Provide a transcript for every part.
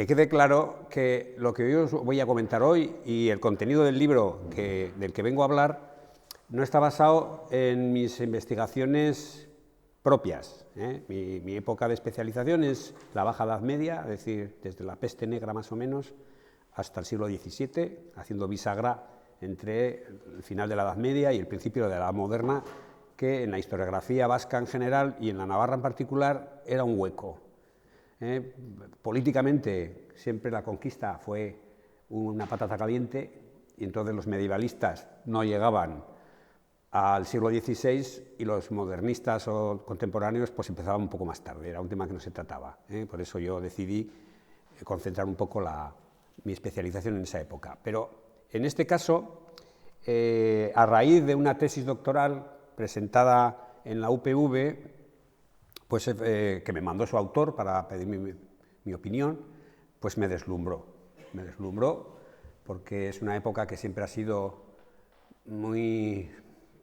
que quede claro que lo que yo os voy a comentar hoy y el contenido del libro del que vengo a hablar no está basado en mis investigaciones propias. Mi época de especialización es la Baja Edad Media, es decir, desde la peste negra más o menos hasta el siglo XVII, haciendo bisagra entre el final de la Edad Media y el principio de la Edad Moderna, que en la historiografía vasca en general y en la navarra en particular era un hueco. Políticamente siempre la conquista fue una patata caliente y entonces los medievalistas no llegaban al siglo XVI y los modernistas o contemporáneos pues empezaban un poco más tarde, era un tema que no se trataba. Por eso yo decidí concentrar un poco mi especialización en esa época. Pero en este caso, a raíz de una tesis doctoral presentada en la UPV, pues, que me mandó su autor para pedirme mi opinión, pues me deslumbró porque es una época que siempre ha sido muy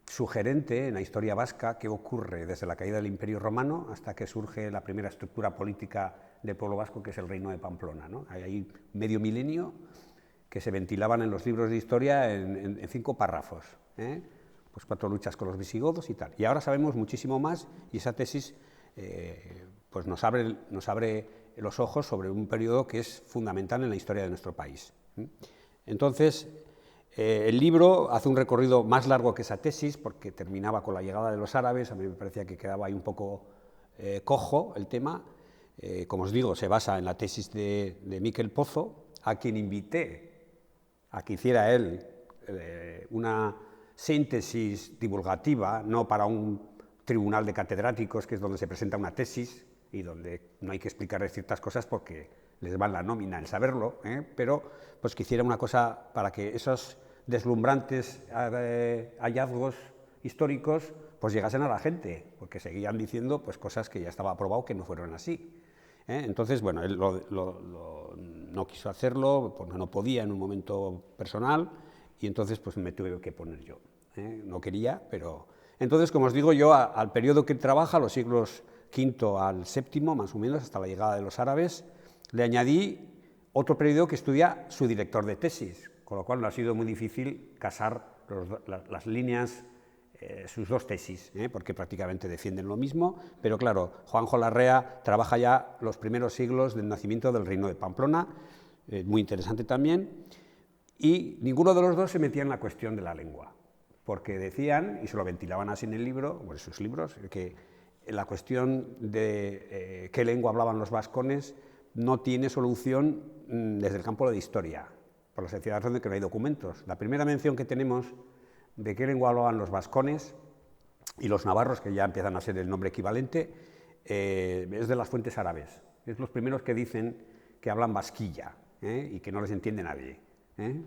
sugerente en la historia vasca. ¿Qué ocurre desde la caída del Imperio Romano hasta que surge la primera estructura política del pueblo vasco, que es el Reino de Pamplona, ¿no? Hay ahí medio milenio que se ventilaban en los libros de historia en 5 párrafos, pues 4 luchas con los visigodos y tal. Y ahora sabemos muchísimo más y esa tesis pues nos abre los ojos sobre un periodo que es fundamental en la historia de nuestro país. Entonces, el libro hace un recorrido más largo que esa tesis, porque terminaba con la llegada de los árabes. A mí me parecía que quedaba ahí un poco cojo el tema. Como os digo, se basa en la tesis de Miquel Pozo, a quien invité a que hiciera él una síntesis divulgativa, no para un tribunal de catedráticos, que es donde se presenta una tesis y donde no hay que explicarles ciertas cosas porque les va la nómina el saberlo, pero pues que hiciera una cosa para que esos deslumbrantes hallazgos históricos pues llegasen a la gente, porque seguían diciendo pues cosas que ya estaba probado que no fueron así. Entonces, bueno, él no quiso hacerlo porque no podía en un momento personal y entonces pues me tuve que poner yo. No quería, pero... Entonces, como os digo, yo al periodo que trabaja, los siglos V al VII, más o menos, hasta la llegada de los árabes, le añadí otro periodo que estudia su director de tesis, con lo cual no ha sido muy difícil casar las líneas, sus dos tesis, porque prácticamente defienden lo mismo, pero claro, Juanjo Larrea trabaja ya los primeros siglos del nacimiento del Reino de Pamplona, muy interesante también, y ninguno de los dos se metía en la cuestión de la lengua, porque decían, y se lo ventilaban así en el libro, o en sus libros, que la cuestión de qué lengua hablaban los vascones no tiene solución desde el campo de la historia, por la sencilla razón de que no hay documentos. La primera mención que tenemos de qué lengua hablaban los vascones y los navarros, que ya empiezan a ser el nombre equivalente, es de las fuentes árabes. Es los primeros que dicen que hablan vasquilla y que no les entiende nadie,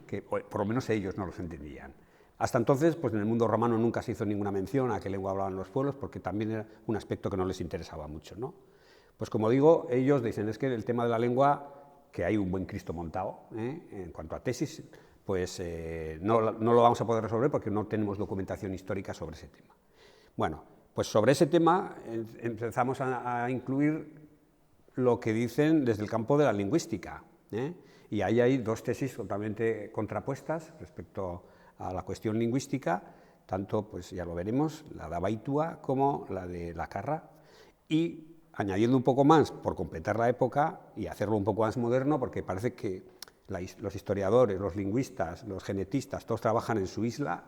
que por lo menos ellos no los entendían. Hasta entonces, pues en el mundo romano nunca se hizo ninguna mención a qué lengua hablaban los pueblos, porque también era un aspecto que no les interesaba mucho, ¿no? Pues como digo, ellos dicen, es que el tema de la lengua, que hay un buen Cristo montado, en cuanto a tesis, pues no lo vamos a poder resolver porque no tenemos documentación histórica sobre ese tema. Bueno, pues sobre ese tema empezamos a incluir lo que dicen desde el campo de la lingüística, y ahí hay dos tesis totalmente contrapuestas respecto a la cuestión lingüística, tanto, pues ya lo veremos, la de Abaitua como la de Lacarra, y añadiendo un poco más, por completar la época y hacerlo un poco más moderno, porque parece que los historiadores, los lingüistas, los genetistas, todos trabajan en su isla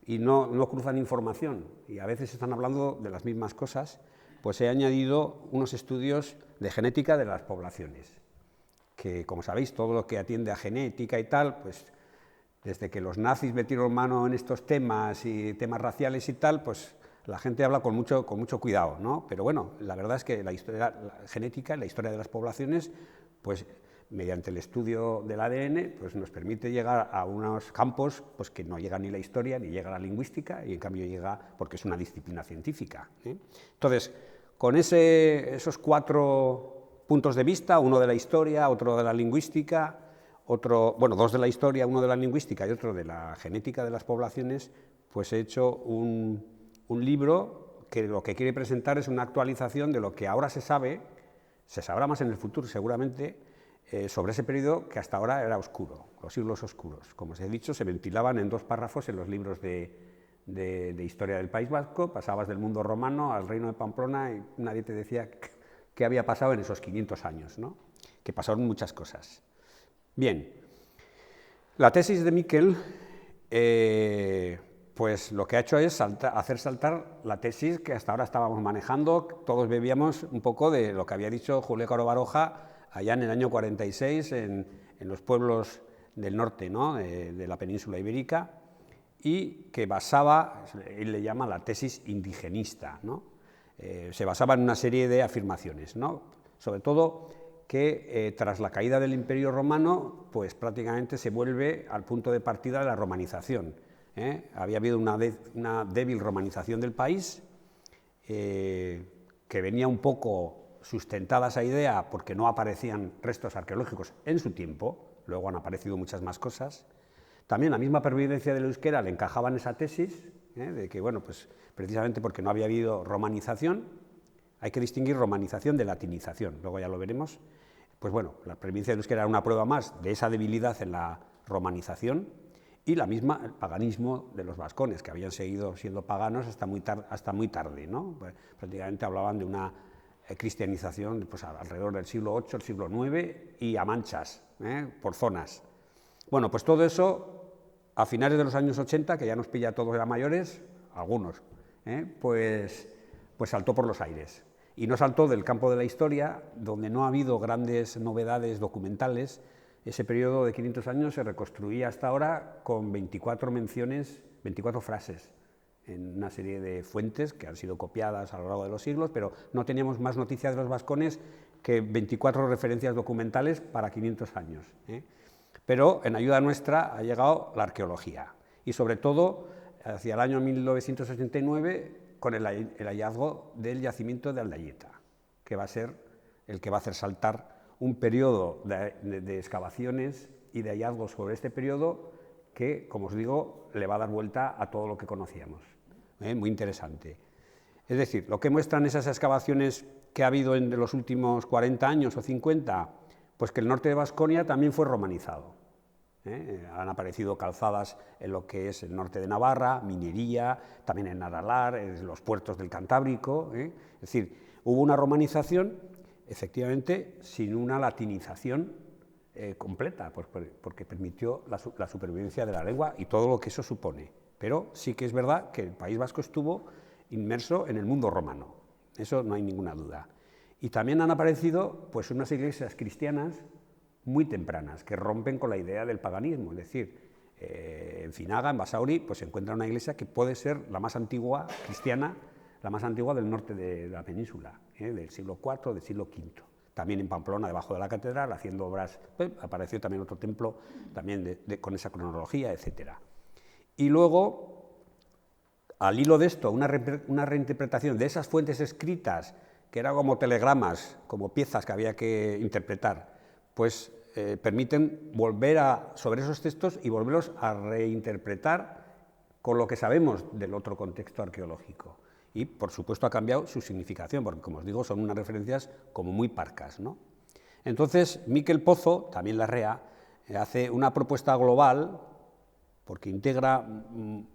y no cruzan información, y a veces están hablando de las mismas cosas. Pues he añadido unos estudios de genética de las poblaciones, que, como sabéis, todo lo que atiende a genética y tal, pues desde que los nazis metieron mano en estos temas y temas raciales y tal, pues la gente habla con mucho cuidado, ¿no? Pero bueno, la verdad es que la genética, la historia de las poblaciones, pues mediante el estudio del ADN, pues nos permite llegar a unos campos pues, que no llega ni la historia ni llega la lingüística, y en cambio llega porque es una disciplina científica. Entonces, con esos 4 puntos de vista, uno de la historia, otro de la lingüística, bueno, 2 de la historia, uno de la lingüística y otro de la genética de las poblaciones, pues he hecho un libro que lo que quiere presentar es una actualización de lo que ahora se sabe, se sabrá más en el futuro seguramente, sobre ese periodo que hasta ahora era oscuro, los siglos oscuros. Como os he dicho, se ventilaban en 2 párrafos en los libros de historia del País Vasco, pasabas del mundo romano al reino de Pamplona y nadie te decía qué había pasado en esos 500 años, ¿no? Que pasaron muchas cosas. Bien, la tesis de Miquel, pues lo que ha hecho es hacer saltar la tesis que hasta ahora estábamos manejando. Todos bebíamos un poco de lo que había dicho Julio Caro Baroja allá en el año 46 en los pueblos del norte, ¿no? de la península ibérica, y que basaba, él le llama la tesis indigenista, ¿no? Se basaba en una serie de afirmaciones, ¿no? Sobre todo que tras la caída del Imperio Romano, pues prácticamente se vuelve al punto de partida de la romanización. Había habido una débil romanización del país, que venía un poco sustentada esa idea porque no aparecían restos arqueológicos en su tiempo, luego han aparecido muchas más cosas. También la misma pervivencia del euskera le encajaba en esa tesis, de que, bueno, pues precisamente porque no había habido romanización, hay que distinguir romanización de latinización, luego ya lo veremos. Pues bueno, la pervivencia del euskera era una prueba más de esa debilidad en la romanización, y la misma el paganismo de los vascones, que habían seguido siendo paganos hasta muy tarde, ¿no? Pues, prácticamente hablaban de una cristianización pues, alrededor del siglo VIII, el siglo IX, y a manchas, por zonas. Bueno, pues todo eso, a finales de los años 80, que ya nos pilla a todos ya mayores, algunos, pues saltó por los aires. Y no saltó del campo de la historia, donde no ha habido grandes novedades documentales. Ese periodo de 500 años se reconstruía hasta ahora con 24 menciones, 24 frases, en una serie de fuentes que han sido copiadas a lo largo de los siglos, pero no teníamos más noticias de los vascones que 24 referencias documentales para 500 años. Pero en ayuda nuestra ha llegado la arqueología, y sobre todo hacia el año 1989 con el hallazgo del yacimiento de Aldayeta, que va a ser el que va a hacer saltar un periodo de excavaciones y de hallazgos sobre este periodo que, como os digo, le va a dar vuelta a todo lo que conocíamos. Muy interesante. Es decir, lo que muestran esas excavaciones que ha habido en los últimos 40 años o 50, pues que el norte de Baskonia también fue romanizado. Han aparecido calzadas en lo que es el norte de Navarra, minería, también en Aralar, en los puertos del Cantábrico. Es decir, hubo una romanización, efectivamente, sin una latinización completa, pues porque permitió la supervivencia de la lengua y todo lo que eso supone. Pero sí que es verdad que el País Vasco estuvo inmerso en el mundo romano, eso no hay ninguna duda. Y también han aparecido pues, unas iglesias cristianas muy tempranas, que rompen con la idea del paganismo, es decir, en Finaga, en Basauri, pues se encuentra una iglesia que puede ser la más antigua cristiana, la más antigua del norte de la península, del siglo IV, del siglo V. También en Pamplona, debajo de la catedral, haciendo obras, pues, apareció también otro templo, también con esa cronología, etc. Y luego, al hilo de esto, una reinterpretación de esas fuentes escritas, que eran como telegramas, como piezas que había que interpretar, pues permiten volver sobre esos textos y volverlos a reinterpretar con lo que sabemos del otro contexto arqueológico. Y, por supuesto, ha cambiado su significación, porque, como os digo, son unas referencias como muy parcas, ¿no? Entonces, Miquel Pozo, también Larrea, hace una propuesta global, porque integra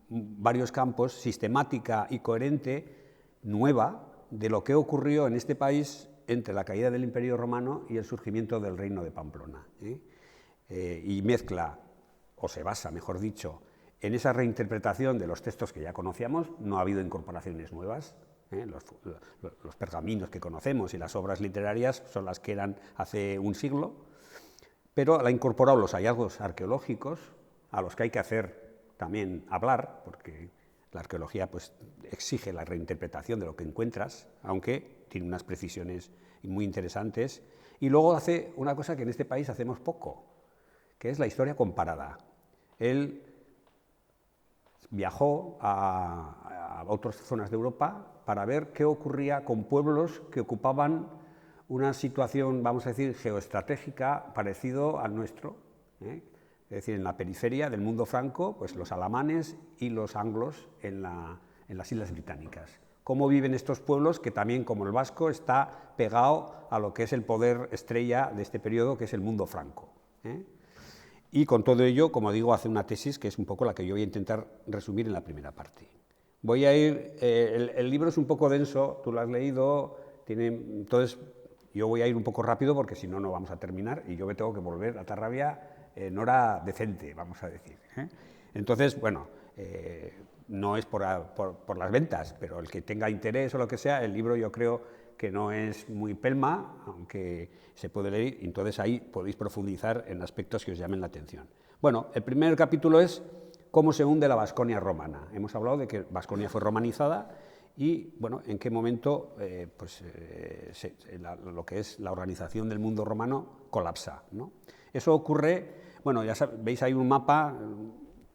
varios campos, sistemática y coherente, nueva, de lo que ocurrió en este país entre la caída del Imperio Romano y el surgimiento del Reino de Pamplona. Y mezcla, o se basa, mejor dicho, en esa reinterpretación de los textos que ya conocíamos. No ha habido incorporaciones nuevas. Los pergaminos que conocemos y las obras literarias son las que eran hace un siglo, pero ha incorporado los hallazgos arqueológicos, a los que hay que hacer también hablar, porque la arqueología pues, exige la reinterpretación de lo que encuentras, aunque tiene unas precisiones muy interesantes. Y luego hace una cosa que en este país hacemos poco, que es la historia comparada. Él viajó a otras zonas de Europa para ver qué ocurría con pueblos que ocupaban una situación, vamos a decir, geoestratégica parecido al nuestro, es decir, en la periferia del mundo franco, pues los alamanes y los anglos en las Islas Británicas. cómo viven estos pueblos que también, como el vasco, está pegado a lo que es el poder estrella de este periodo, que es el mundo franco. Y con todo ello, como digo, hace una tesis que es un poco la que yo voy a intentar resumir en la primera parte. Voy a ir, el libro es un poco denso, tú lo has leído, entonces yo voy a ir un poco rápido porque si no, no vamos a terminar y yo me tengo que volver a Tarrabia en hora decente, vamos a decir. Entonces, bueno, no es por las ventas, pero el que tenga interés o lo que sea, el libro yo creo que no es muy pelma, aunque se puede leer, y entonces ahí podéis profundizar en aspectos que os llamen la atención. Bueno, el primer capítulo es cómo se hunde la Baskonia romana. Hemos hablado de que Baskonia fue romanizada y, bueno, en qué momento lo que es la organización del mundo romano colapsa, ¿no? Eso ocurre, bueno, ya veis ahí un mapa,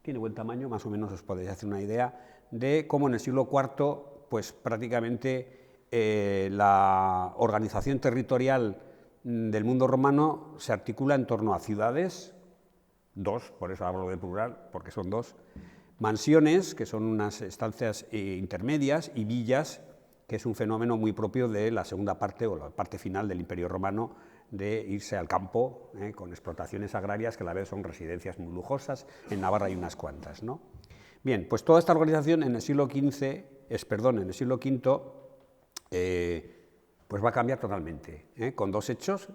tiene buen tamaño, más o menos os podéis hacer una idea de cómo en el siglo IV, pues prácticamente la organización territorial del mundo romano se articula en torno a ciudades, dos, por eso hablo de plural, porque son dos, mansiones, que son unas estancias intermedias, y villas, que es un fenómeno muy propio de la segunda parte o la parte final del Imperio Romano, de irse al campo con explotaciones agrarias que a la vez son residencias muy lujosas. En Navarra hay unas cuantas, ¿no? Bien, pues toda esta organización en el siglo V, pues va a cambiar totalmente, con dos hechos.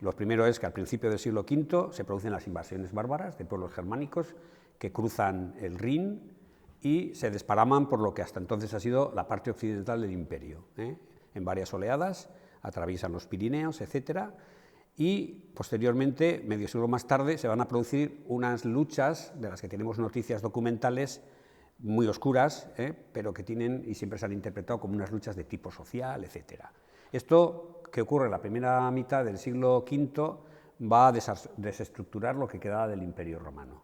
Lo primero es que al principio del siglo V se producen las invasiones bárbaras de pueblos germánicos que cruzan el Rin y se desparaman por lo que hasta entonces ha sido la parte occidental del imperio. En varias oleadas, atraviesan los Pirineos, etcétera, y posteriormente, medio siglo más tarde, se van a producir unas luchas de las que tenemos noticias documentales muy oscuras, pero que tienen y siempre se han interpretado como unas luchas de tipo social, etcétera. Esto que ocurre en la primera mitad del siglo V va a desestructurar lo que quedaba del Imperio Romano.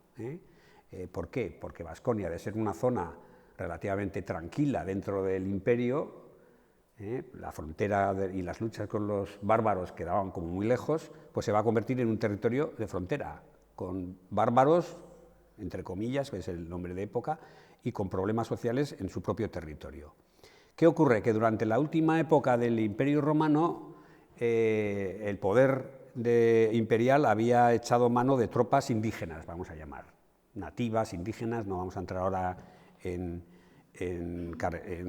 ¿Por qué? Porque Baskonia, de ser una zona relativamente tranquila dentro del imperio, la frontera y las luchas con los bárbaros quedaban como muy lejos, pues se va a convertir en un territorio de frontera, con bárbaros, entre comillas, que es el nombre de época, y con problemas sociales en su propio territorio. ¿Qué ocurre? Que durante la última época del Imperio Romano, el poder imperial había echado mano de tropas indígenas, vamos a llamar, nativas, indígenas, no vamos a entrar ahora en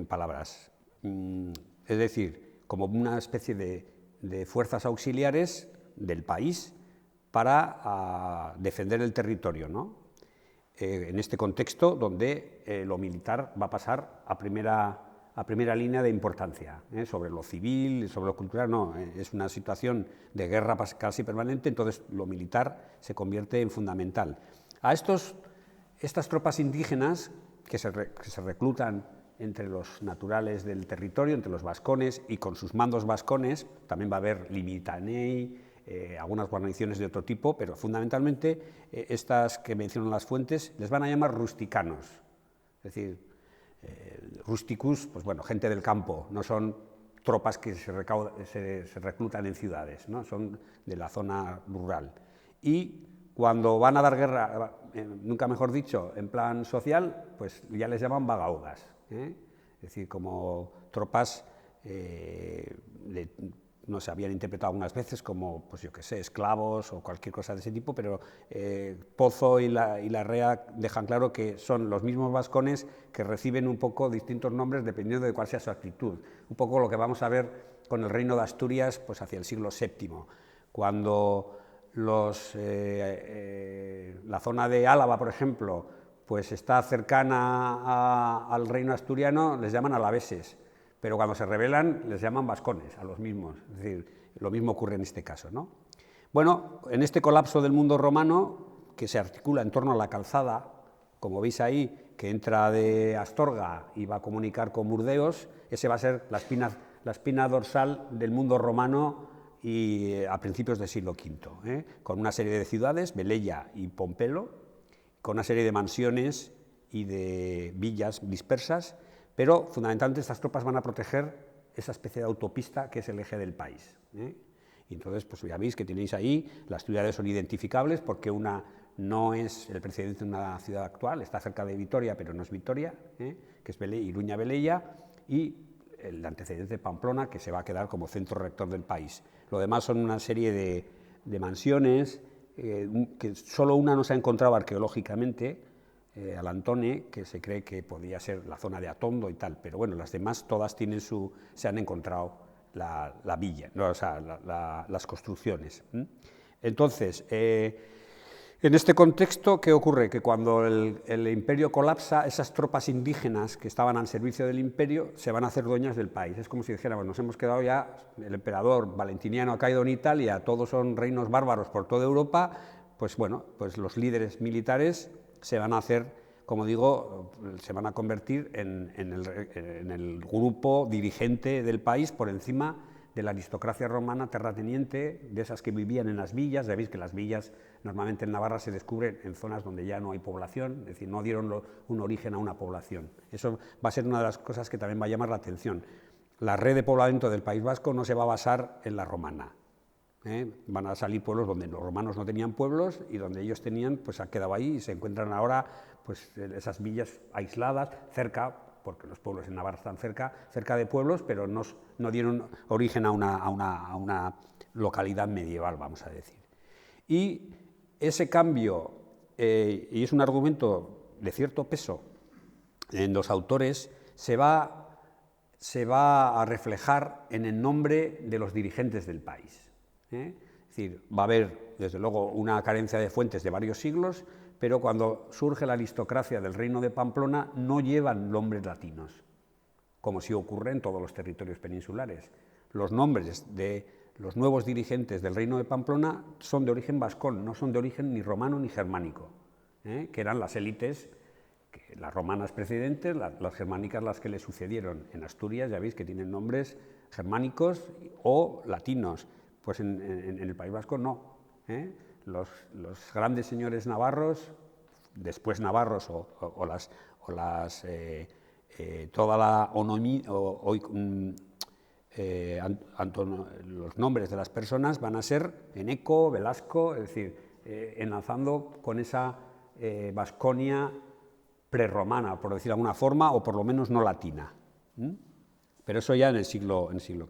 palabras. Es decir, como una especie de fuerzas auxiliares del país para defender el territorio, ¿no? En este contexto donde lo militar va a pasar a primera línea de importancia, sobre lo civil, sobre lo cultural, no, es una situación de guerra casi permanente, entonces lo militar se convierte en fundamental. A estas tropas indígenas que se reclutan entre los naturales del territorio, entre los vascones y con sus mandos vascones, también va a haber limitanei, algunas guarniciones de otro tipo, pero fundamentalmente estas que mencionan las fuentes les van a llamar rusticanos, es decir, rusticus, pues bueno, gente del campo, no son tropas que se reclutan en ciudades, ¿no? Son de la zona rural. Y cuando van a dar guerra, nunca mejor dicho, en plan social, pues ya les llaman vagaudas, es decir, como tropas no se habían interpretado algunas veces como, pues yo qué sé, esclavos o cualquier cosa de ese tipo, pero Pozo y la Rea dejan claro que son los mismos vascones que reciben un poco distintos nombres dependiendo de cuál sea su actitud. Un poco lo que vamos a ver con el reino de Asturias pues hacia el siglo VII, cuando la zona de Álava, por ejemplo, pues está cercana al reino asturiano, les llaman alaveses, pero cuando se rebelan les llaman vascones, a los mismos, es decir, lo mismo ocurre en este caso, ¿no? Bueno, en este colapso del mundo romano, que se articula en torno a la calzada, como veis ahí, que entra de Astorga y va a comunicar con Burdeos, ese va a ser la espina dorsal del mundo romano y a principios del siglo V, con una serie de ciudades, Velella y Pompelo, con una serie de mansiones y de villas dispersas, pero fundamentalmente estas tropas van a proteger esa especie de autopista que es el eje del país. Y entonces, pues ya veis que tenéis ahí, las ciudades son identificables porque una no es el precedente de una ciudad actual, está cerca de Vitoria, pero no es Vitoria, que es Iruña Velella, y el antecedente de Pamplona, que se va a quedar como centro rector del país. Lo demás son una serie de mansiones, que solo una no se ha encontrado arqueológicamente, Alantone, que se cree que podía ser la zona de Atondo y tal, pero bueno, las demás todas se han encontrado la villa, ¿no? O sea, las construcciones. Entonces, en este contexto, ¿qué ocurre? Que cuando el imperio colapsa, esas tropas indígenas que estaban al servicio del imperio se van a hacer dueñas del país. Es como si dijéramos, nos hemos quedado ya, el emperador Valentiniano ha caído en Italia, todos son reinos bárbaros por toda Europa, pues bueno, pues los líderes militares se van a hacer, como digo, se van a convertir en el grupo dirigente del país por encima de la aristocracia romana terrateniente, de esas que vivían en las villas. Ya veis que las villas normalmente en Navarra se descubren en zonas donde ya no hay población, es decir, no dieron un origen a una población. Eso va a ser una de las cosas que también va a llamar la atención. La red de poblamiento del País Vasco no se va a basar en la romana. Van a salir pueblos donde los romanos no tenían pueblos y donde ellos tenían, pues ha quedado ahí y se encuentran ahora pues, esas villas aisladas, cerca, porque los pueblos en Navarra están cerca de pueblos, pero no dieron origen a una localidad medieval, vamos a decir. Y ese cambio, y es un argumento de cierto peso en los autores, se va a reflejar en el nombre de los dirigentes del país. Es decir, va a haber, desde luego, una carencia de fuentes de varios siglos, pero cuando surge la aristocracia del reino de Pamplona no llevan nombres latinos, como sí ocurre en todos los territorios peninsulares. Los nombres de los nuevos dirigentes del reino de Pamplona son de origen vascón, no son de origen ni romano ni germánico, que eran las élites, las romanas precedentes, las germánicas las que le sucedieron. En Asturias ya veis que tienen nombres germánicos o latinos, pues en el País Vasco no. Los grandes señores navarros, después navarros toda la los nombres de las personas van a ser Eneco, Velasco, es decir, enlazando con esa Vasconia prerromana, por decir de alguna forma, o por lo menos no latina. Pero eso ya en el siglo VIII.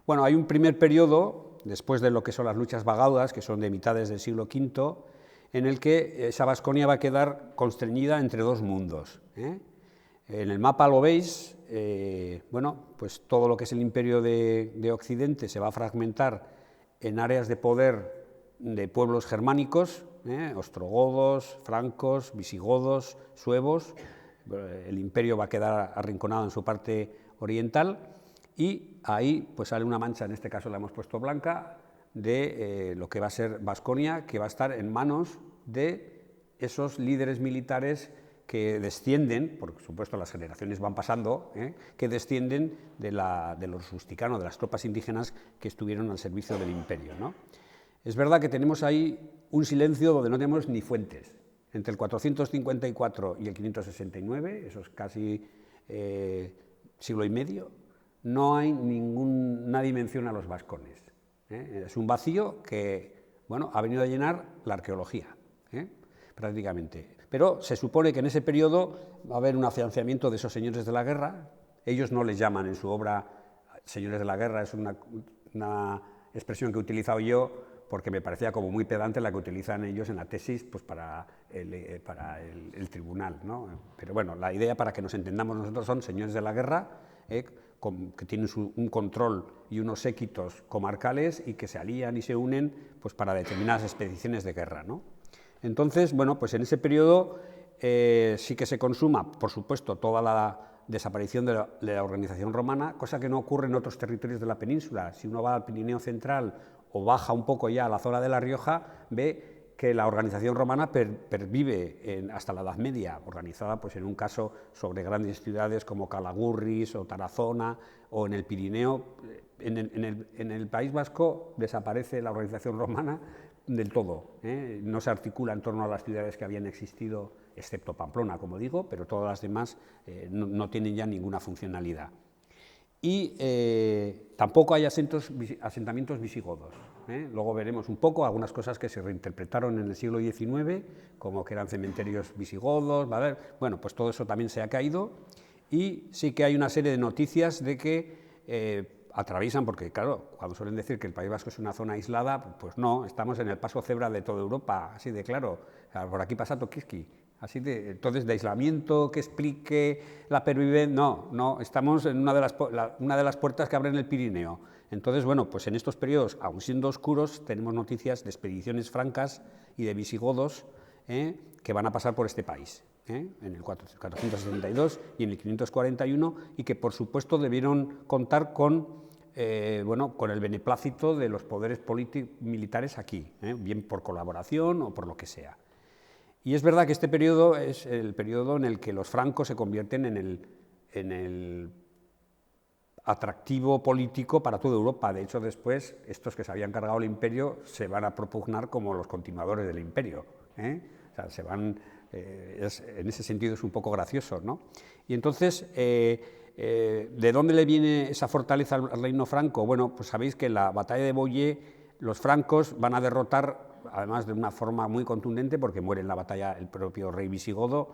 Bueno, hay un primer periodo, después de lo que son las luchas vagaudas, que son de mitades del siglo V, en el que esa Vasconia va a quedar constreñida entre dos mundos. En el mapa lo veis, bueno, pues todo lo que es el imperio de Occidente se va a fragmentar en áreas de poder de pueblos germánicos, ostrogodos, francos, visigodos, suevos. El imperio va a quedar arrinconado en su parte oriental y ahí pues sale una mancha, en este caso la hemos puesto blanca, de lo que va a ser Vasconia, que va a estar en manos de esos líderes militares que descienden, por supuesto las generaciones van pasando, que descienden de los rusticanos, de las tropas indígenas que estuvieron al servicio del imperio, ¿no? Es verdad que tenemos ahí un silencio donde no tenemos ni fuentes. Entre el 454 y el 569, eso es casi siglo y medio, no hay nadie menciona a los vascones. Es un vacío que, bueno, ha venido a llenar la arqueología, prácticamente. Pero se supone que en ese periodo va a haber un afianzamiento de esos señores de la guerra. Ellos no les llaman en su obra señores de la guerra, es una expresión que he utilizado yo porque me parecía como muy pedante la que utilizan ellos en la tesis pues para el tribunal, ¿no? Pero bueno, la idea para que nos entendamos nosotros son señores de la guerra, que tienen un control y unos séquitos comarcales y que se alían y se unen pues para determinadas expediciones de guerra, ¿no? Entonces, bueno, pues en ese periodo sí que se consuma, por supuesto, toda la desaparición de la organización romana, cosa que no ocurre en otros territorios de la península. Si uno va al Pirineo central o baja un poco ya a la zona de La Rioja, ve que la organización romana pervive hasta la Edad Media, organizada pues, en un caso sobre grandes ciudades como Calagurris o Tarazona, o en el Pirineo. En el País Vasco desaparece la organización romana del todo, no se articula en torno a las ciudades que habían existido, excepto Pamplona, como digo, pero todas las demás no tienen ya ninguna funcionalidad. Y tampoco hay asentamientos visigodos. Luego veremos un poco algunas cosas que se reinterpretaron en el siglo XIX, como que eran cementerios visigodos, ¿vale? Bueno, pues todo eso también se ha caído. y sí que hay una serie de noticias de que atraviesan, porque claro, cuando suelen decir que el País Vasco es una zona aislada, pues no, estamos en el paso cebra de toda Europa, así de claro, o sea, por aquí pasa Tokiski, así de, entonces de aislamiento que explique la pervivencia, no, estamos en una de las puertas que abren el Pirineo. Entonces, bueno, pues en estos periodos, aun siendo oscuros, tenemos noticias de expediciones francas y de visigodos que van a pasar por este país, en el 472 y en el 541, y que por supuesto debieron contar con con el beneplácito de los poderes militares aquí, bien por colaboración o por lo que sea. Y es verdad que este periodo es el periodo en el que los francos se convierten en el atractivo político para toda Europa. De hecho, después, estos que se habían cargado el imperio se van a propugnar como los continuadores del imperio. O sea, se van, en ese sentido es un poco gracioso, ¿no? Y entonces, ¿de dónde le viene esa fortaleza al reino franco? Bueno, pues sabéis que en la batalla de Boyé los francos van a derrotar, además de una forma muy contundente, porque muere en la batalla el propio rey visigodo,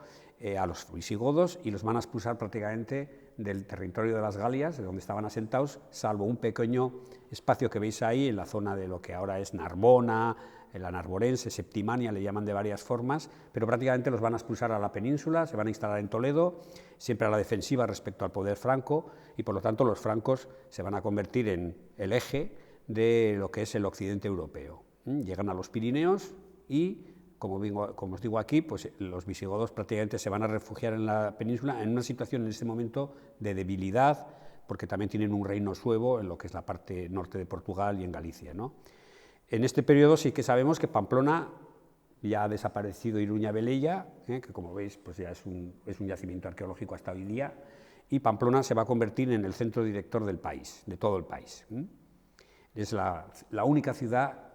a los visigodos, y los van a expulsar prácticamente del territorio de las Galias, de donde estaban asentados, salvo un pequeño espacio que veis ahí, en la zona de lo que ahora es Narbona, la Narborense, Septimania, le llaman de varias formas, pero prácticamente los van a expulsar a la península, se van a instalar en Toledo, siempre a la defensiva respecto al poder franco, y por lo tanto los francos se van a convertir en el eje de lo que es el occidente europeo. Llegan a los Pirineos y, como os digo aquí, pues los visigodos prácticamente se van a refugiar en la península en una situación en este momento de debilidad, porque también tienen un reino suevo en lo que es la parte norte de Portugal y en Galicia, ¿no? En este periodo sí que sabemos que Pamplona ya ha desaparecido, Iruña Velella, que como veis pues ya es un yacimiento arqueológico hasta hoy día, y Pamplona se va a convertir en el centro director del país, de todo el país. Es la única ciudad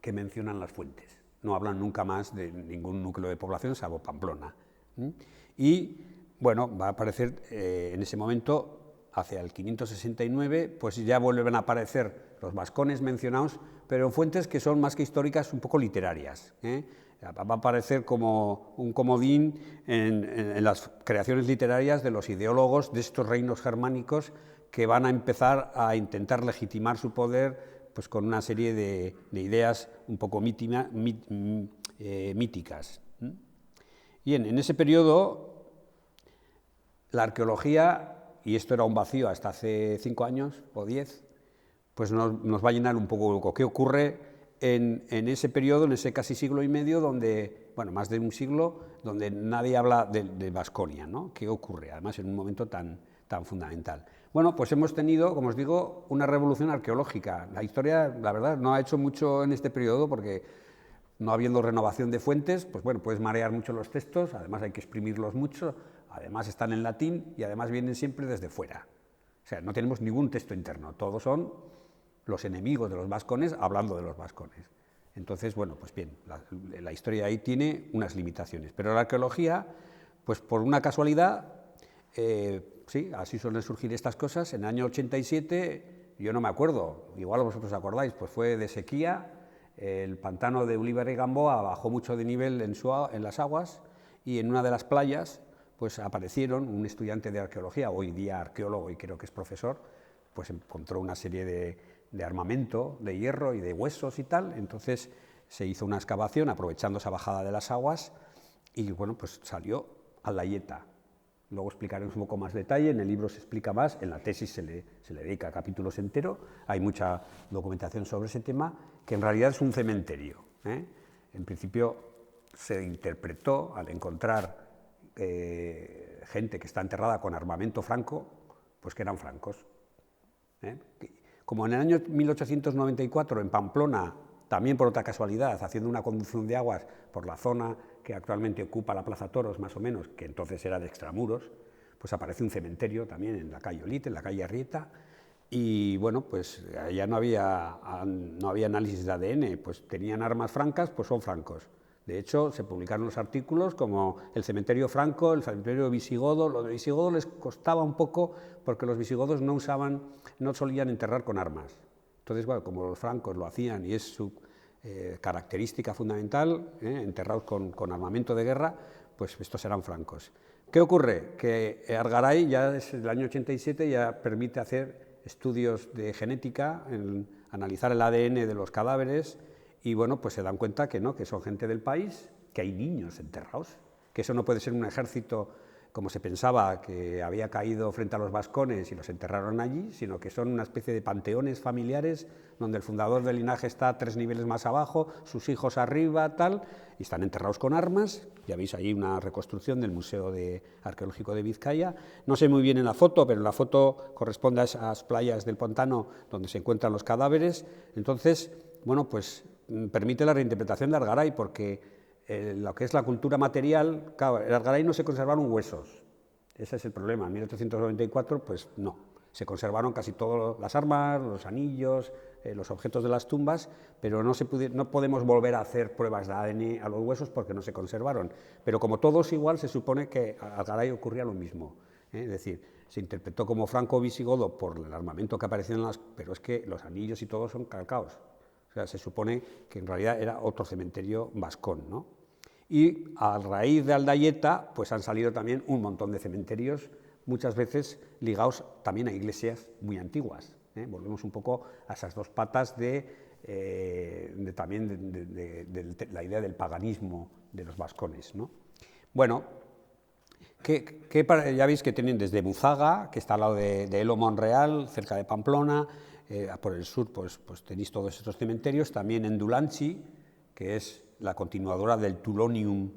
que mencionan las fuentes. No hablan nunca más de ningún núcleo de población, salvo Pamplona. Y, bueno, va a aparecer en ese momento, hacia el 569, pues ya vuelven a aparecer los vascones mencionados, pero en fuentes que son más que históricas, un poco literarias. Va a aparecer como un comodín en las creaciones literarias de los ideólogos de estos reinos germánicos que van a empezar a intentar legitimar su poder pues con una serie de ideas un poco míticas. Y en ese periodo, la arqueología, y esto era un vacío hasta hace 5 años o 10, pues nos va a llenar un poco loco. ¿Qué ocurre en ese periodo, en ese casi siglo y medio, donde, bueno, más de un siglo, donde nadie habla de Baskonia, ¿no? ¿Qué ocurre? Además, en un momento tan fundamental. Bueno, pues hemos tenido, como os digo, una revolución arqueológica. La historia, la verdad, no ha hecho mucho en este periodo porque no habiendo renovación de fuentes, pues bueno, puedes marear mucho los textos, además hay que exprimirlos mucho, además están en latín y además vienen siempre desde fuera. O sea, no tenemos ningún texto interno, todos son los enemigos de los vascones hablando de los vascones. Entonces, bueno, pues bien, la historia ahí tiene unas limitaciones, pero la arqueología, pues por una casualidad, sí, así suelen surgir estas cosas. En el año 87, yo no me acuerdo, igual vosotros acordáis, pues fue de sequía, el pantano de Ulibarri y Gamboa bajó mucho de nivel en las aguas y en una de las playas pues aparecieron un estudiante de arqueología, hoy día arqueólogo y creo que es profesor, pues encontró una serie de armamento, de hierro y de huesos y tal, entonces se hizo una excavación aprovechando esa bajada de las aguas y bueno, pues salió Aldaieta. Luego explicaremos un poco más detalle, en el libro se explica más, en la tesis se le dedica capítulos enteros, hay mucha documentación sobre ese tema, que en realidad es un cementerio. En principio se interpretó, al encontrar gente que está enterrada con armamento franco, pues que eran francos. Como en el año 1894 en Pamplona, también por otra casualidad, haciendo una conducción de aguas por la zona que actualmente ocupa la Plaza Toros, más o menos, que entonces era de extramuros, pues aparece un cementerio también en la calle Olite, en la calle Arrieta, y bueno, pues ya no había análisis de ADN, pues tenían armas francas, pues son francos. De hecho, se publicaron los artículos como el cementerio franco, el cementerio visigodo. Lo de visigodo les costaba un poco porque los visigodos no solían enterrar con armas. Entonces, bueno, como los francos lo hacían y es su característica fundamental, enterrados con armamento de guerra, pues estos eran francos. ¿Qué ocurre? Que Argaray ya desde el año 87 ya permite hacer estudios de genética, analizar el ADN de los cadáveres y bueno, pues se dan cuenta que no, que son gente del país, que hay niños enterrados, que eso no puede ser un ejército como se pensaba, que había caído frente a los vascones y los enterraron allí, sino que son una especie de panteones familiares donde el fundador del linaje está 3 niveles más abajo, sus hijos arriba, tal, y están enterrados con armas. Ya veis ahí una reconstrucción del Museo Arqueológico de Vizcaya. No sé muy bien en la foto, pero en la foto corresponde a esas playas del Pontano donde se encuentran los cadáveres. Entonces, bueno, pues permite la reinterpretación de Argaray, porque lo que es la cultura material, claro, en Argaray no se conservaron huesos, ese es el problema. En 1894, pues no, se conservaron casi todas las armas, los anillos, los objetos de las tumbas, pero no podemos volver a hacer pruebas de ADN a los huesos porque no se conservaron. Pero como todos igual, se supone que a Argaray ocurría lo mismo, es decir, se interpretó como franco-visigodo por el armamento que aparecía en las... pero es que los anillos y todo son calcaos. O sea, se supone que en realidad era otro cementerio vascón, ¿no? Y a raíz de Aldayeta, pues han salido también un montón de cementerios, muchas veces ligados también a iglesias muy antiguas. Volvemos un poco a esas dos patas también de la idea del paganismo de los vascones, ¿no? Bueno, ya veis que tienen desde Buzaga, que está al lado de Elo Monreal, cerca de Pamplona, por el sur pues tenéis todos estos cementerios, también en Dulantzi, que es la continuadora del Tulonium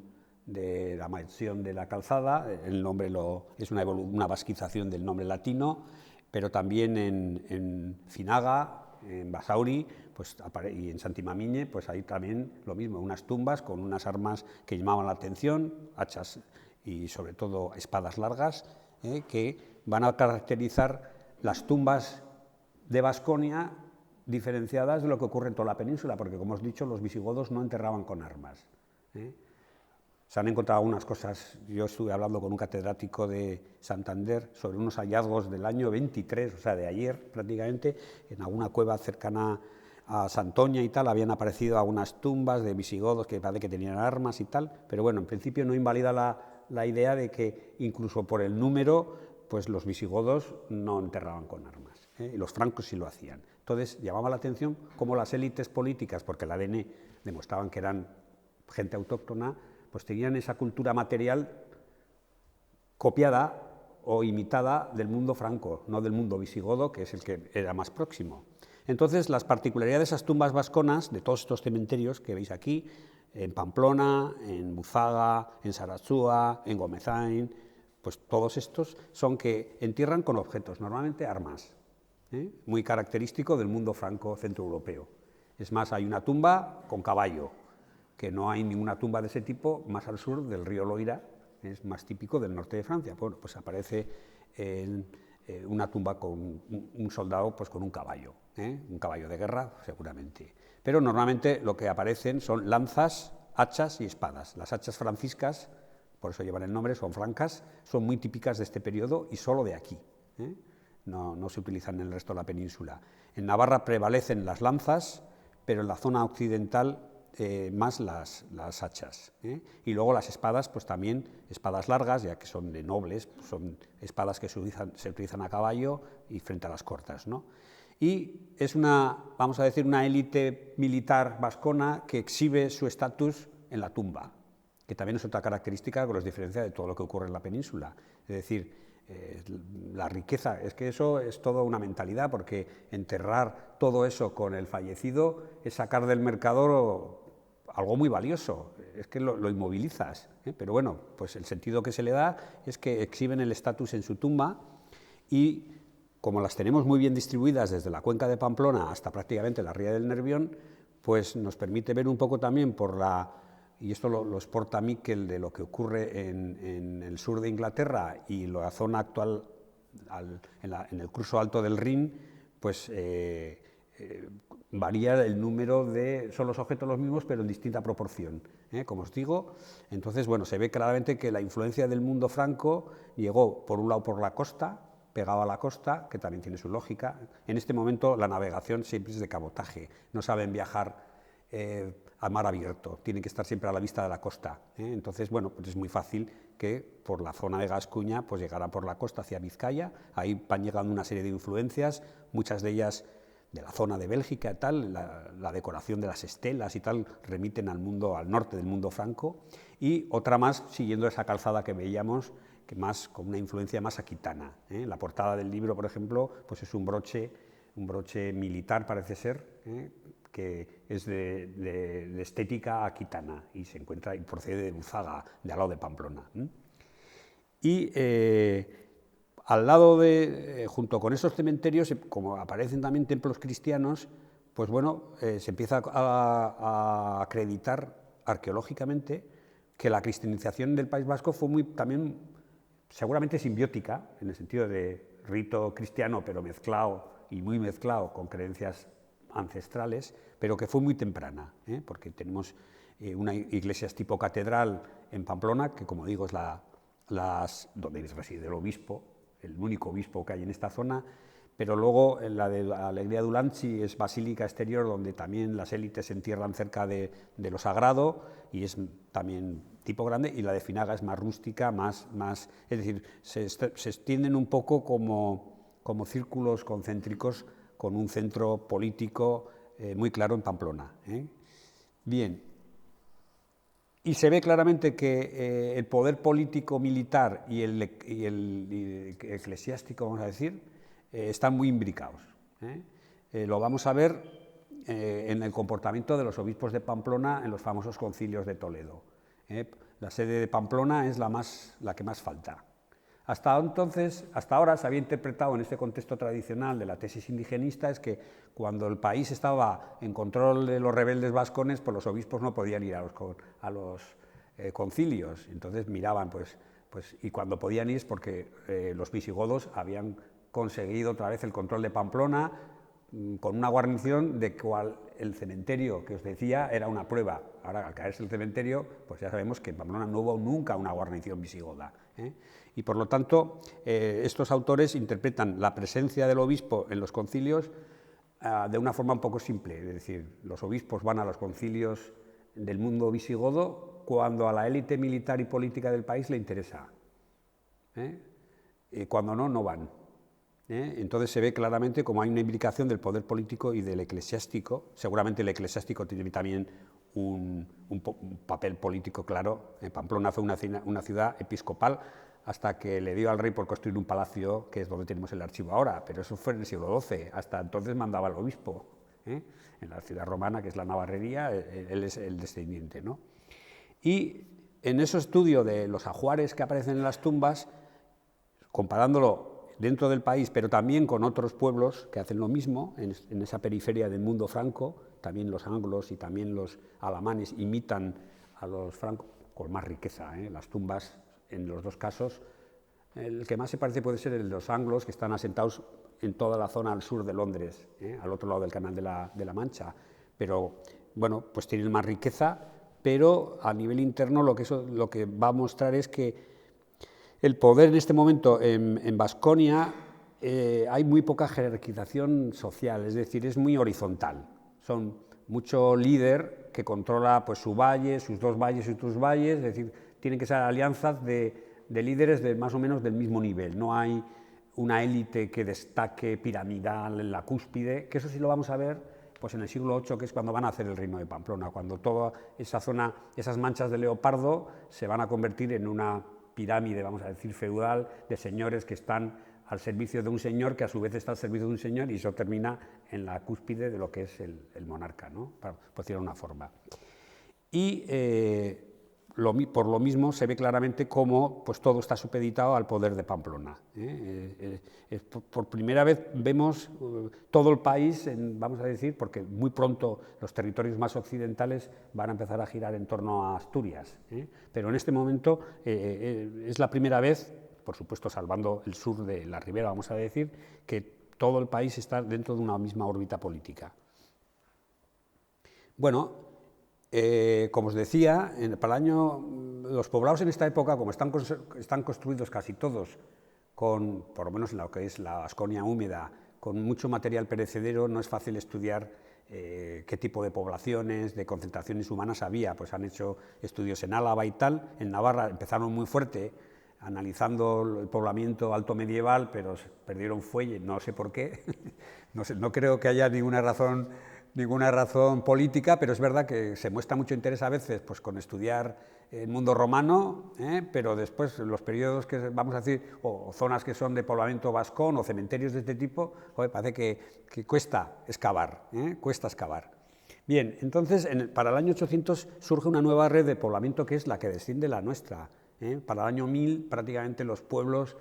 de la mansión de la calzada, el nombre es una vasquización del nombre latino, pero también en Finaga, en Basauri pues, y en Santimamiñe, pues hay también lo mismo, unas tumbas con unas armas que llamaban la atención, hachas y sobre todo espadas largas, que van a caracterizar las tumbas de Baskonia diferenciadas de lo que ocurre en toda la península, porque como os he dicho, los visigodos no enterraban con armas. Se han encontrado unas cosas, yo estuve hablando con un catedrático de Santander sobre unos hallazgos del año 23, o sea, de ayer prácticamente, en alguna cueva cercana a Santoña y tal, habían aparecido algunas tumbas de visigodos que parece que tenían armas y tal, pero bueno, en principio no invalida la idea de que incluso por el número, pues los visigodos no enterraban con armas, y los francos sí lo hacían. Entonces llamaba la atención cómo las élites políticas, porque el ADN demostraban que eran gente autóctona, pues tenían esa cultura material copiada o imitada del mundo franco, no del mundo visigodo, que es el que era más próximo. Entonces, las particularidades de esas tumbas vasconas, de todos estos cementerios que veis aquí, en Pamplona, en Buzaga, en Sarasúa, en Gomezain, pues todos estos son que entierran con objetos, normalmente armas, muy característico del mundo franco centroeuropeo. Es más, hay una tumba con caballo, que no hay ninguna tumba de ese tipo más al sur del río Loira, es más típico del norte de Francia. Bueno, pues aparece una tumba con un soldado pues con un caballo de guerra seguramente. Pero normalmente lo que aparecen son lanzas, hachas y espadas. Las hachas franciscas, por eso llevan el nombre, son francas, son muy típicas de este periodo y solo de aquí. No se utilizan en el resto de la península. En Navarra prevalecen las lanzas, pero en la zona occidental más las hachas. Y luego las espadas, pues también espadas largas, ya que son de nobles, son espadas que se utilizan a caballo y frente a las cortas, ¿no? Y es vamos a decir, una élite militar vascona que exhibe su estatus en la tumba, que también es otra característica que los diferencia de todo lo que ocurre en la península. Es decir, la riqueza, es que eso es toda una mentalidad, porque enterrar todo eso con el fallecido es sacar del mercado algo muy valioso, es que lo inmovilizas, pero bueno, pues el sentido que se le da es que exhiben el estatus en su tumba y como las tenemos muy bien distribuidas desde la cuenca de Pamplona hasta prácticamente la ría del Nervión, pues nos permite ver un poco también y esto lo exporta Miquel de lo que ocurre en el sur de Inglaterra y la zona actual en el curso alto del Rin, pues varía el número son los objetos los mismos, pero en distinta proporción, como os digo. Entonces, bueno, se ve claramente que la influencia del mundo franco llegó, por un lado, por la costa, pegado a la costa, que también tiene su lógica. En este momento la navegación siempre es de cabotaje, no saben viajar al mar abierto, tienen que estar siempre a la vista de la costa. Entonces, bueno, pues es muy fácil que por la zona de Gascuña pues llegaran por la costa hacia Vizcaya. Ahí van llegando una serie de influencias, muchas de ellas de la zona de Bélgica y tal, la decoración de las estelas y tal remiten al mundo, al norte del mundo franco, y otra más siguiendo esa calzada que veíamos, que más con una influencia más aquitana. La portada del libro, por ejemplo, pues es un broche militar, parece ser, que es de estética aquitana y se encuentra y procede de Buzaga, de al lado de Pamplona. Y al lado junto con esos cementerios, como aparecen también templos cristianos, pues bueno, se empieza a acreditar arqueológicamente que la cristianización del País Vasco fue también seguramente simbiótica, en el sentido de rito cristiano, pero mezclado y muy mezclado con creencias ancestrales, pero que fue muy temprana, porque tenemos una iglesias tipo catedral en Pamplona, que como digo es donde reside el obispo, el único obispo que hay en esta zona, pero luego la de la Alegría de Ulanchi es basílica exterior, donde también las élites se entierran cerca de lo sagrado, y es también tipo grande, y la de Finaga es más rústica, es decir, se extienden un poco como círculos concéntricos con un centro político muy claro en Pamplona. Bien, y se ve claramente que el poder político militar y el eclesiástico, vamos a decir, están muy imbricados. Lo vamos a ver en el comportamiento de los obispos de Pamplona en los famosos concilios de Toledo. La sede de Pamplona es la que más falta. Hasta ahora se había interpretado en este contexto tradicional de la tesis indigenista es que cuando el país estaba en control de los rebeldes vascones, pues los obispos no podían ir a los concilios, entonces miraban, y cuando podían ir es porque los visigodos habían conseguido otra vez el control de Pamplona con una guarnición de cual el cementerio que os decía era una prueba. Ahora, al caerse el cementerio, pues ya sabemos que en Pamplona no hubo nunca una guarnición visigoda. Y por lo tanto, estos autores interpretan la presencia del obispo en los concilios de una forma un poco simple, es decir, los obispos van a los concilios del mundo visigodo cuando a la élite militar y política del país le interesa. Cuando no, no van. Entonces se ve claramente como hay una imbricación del poder político y del eclesiástico. Seguramente el eclesiástico tiene también un papel político claro. Pamplona fue una ciudad episcopal hasta que le dio al rey por construir un palacio, que es donde tenemos el archivo ahora, pero eso fue en el siglo XII. Hasta entonces mandaba el obispo. En la ciudad romana, que es la Navarrería, él es el descendiente, ¿no? Y en ese estudio de los ajuares que aparecen en las tumbas, comparándolo dentro del país, pero también con otros pueblos que hacen lo mismo, en esa periferia del mundo franco, también los anglos y también los alamanes imitan a los francos con más riqueza. Las tumbas, en los dos casos, el que más se parece puede ser el de los anglos, que están asentados en toda la zona al sur de Londres, al otro lado del Canal de la Mancha, pero bueno, pues tienen más riqueza, pero a nivel interno lo que va a mostrar es que el poder en este momento en Baskonia hay muy poca jerarquización social, es decir, es muy horizontal. Son mucho líder que controla pues, su valle, sus dos valles y sus valles, es decir, tienen que ser alianzas de líderes de más o menos del mismo nivel. No hay una élite que destaque piramidal en la cúspide, que eso sí lo vamos a ver pues, en el siglo VIII, que es cuando van a hacer el reino de Pamplona, cuando toda esa zona, esas manchas de leopardo se van a convertir en una pirámide, vamos a decir, feudal, de señores que están al servicio de un señor, que a su vez está al servicio de un señor, y eso termina en la cúspide de lo que es el monarca, ¿no? Por decirlo de una forma. Y por lo mismo se ve claramente cómo pues, todo está supeditado al poder de Pamplona. Por primera vez vemos todo el país, vamos a decir, porque muy pronto los territorios más occidentales van a empezar a girar en torno a Asturias, pero en este momento es la primera vez, por supuesto salvando el sur de la ribera, vamos a decir, que todo el país está dentro de una misma órbita política. Bueno, como os decía, los poblados en esta época, como están construidos casi todos, por lo menos en lo que es la Baskonia húmeda, con mucho material perecedero, no es fácil estudiar qué tipo de poblaciones, de concentraciones humanas había. Pues han hecho estudios en Álava y tal. En Navarra empezaron muy fuerte, analizando el poblamiento alto medieval, pero perdieron fuelle, no sé por qué. No creo que haya ninguna razón política, pero es verdad que se muestra mucho interés a veces pues, con estudiar el mundo romano, pero después los periodos que vamos a decir, o zonas que son de poblamiento vascón o cementerios de este tipo, joder, parece que cuesta excavar, cuesta excavar. Bien, entonces para el año 800 surge una nueva red de poblamiento que es la que desciende la nuestra. Para el año 1000 prácticamente los pueblos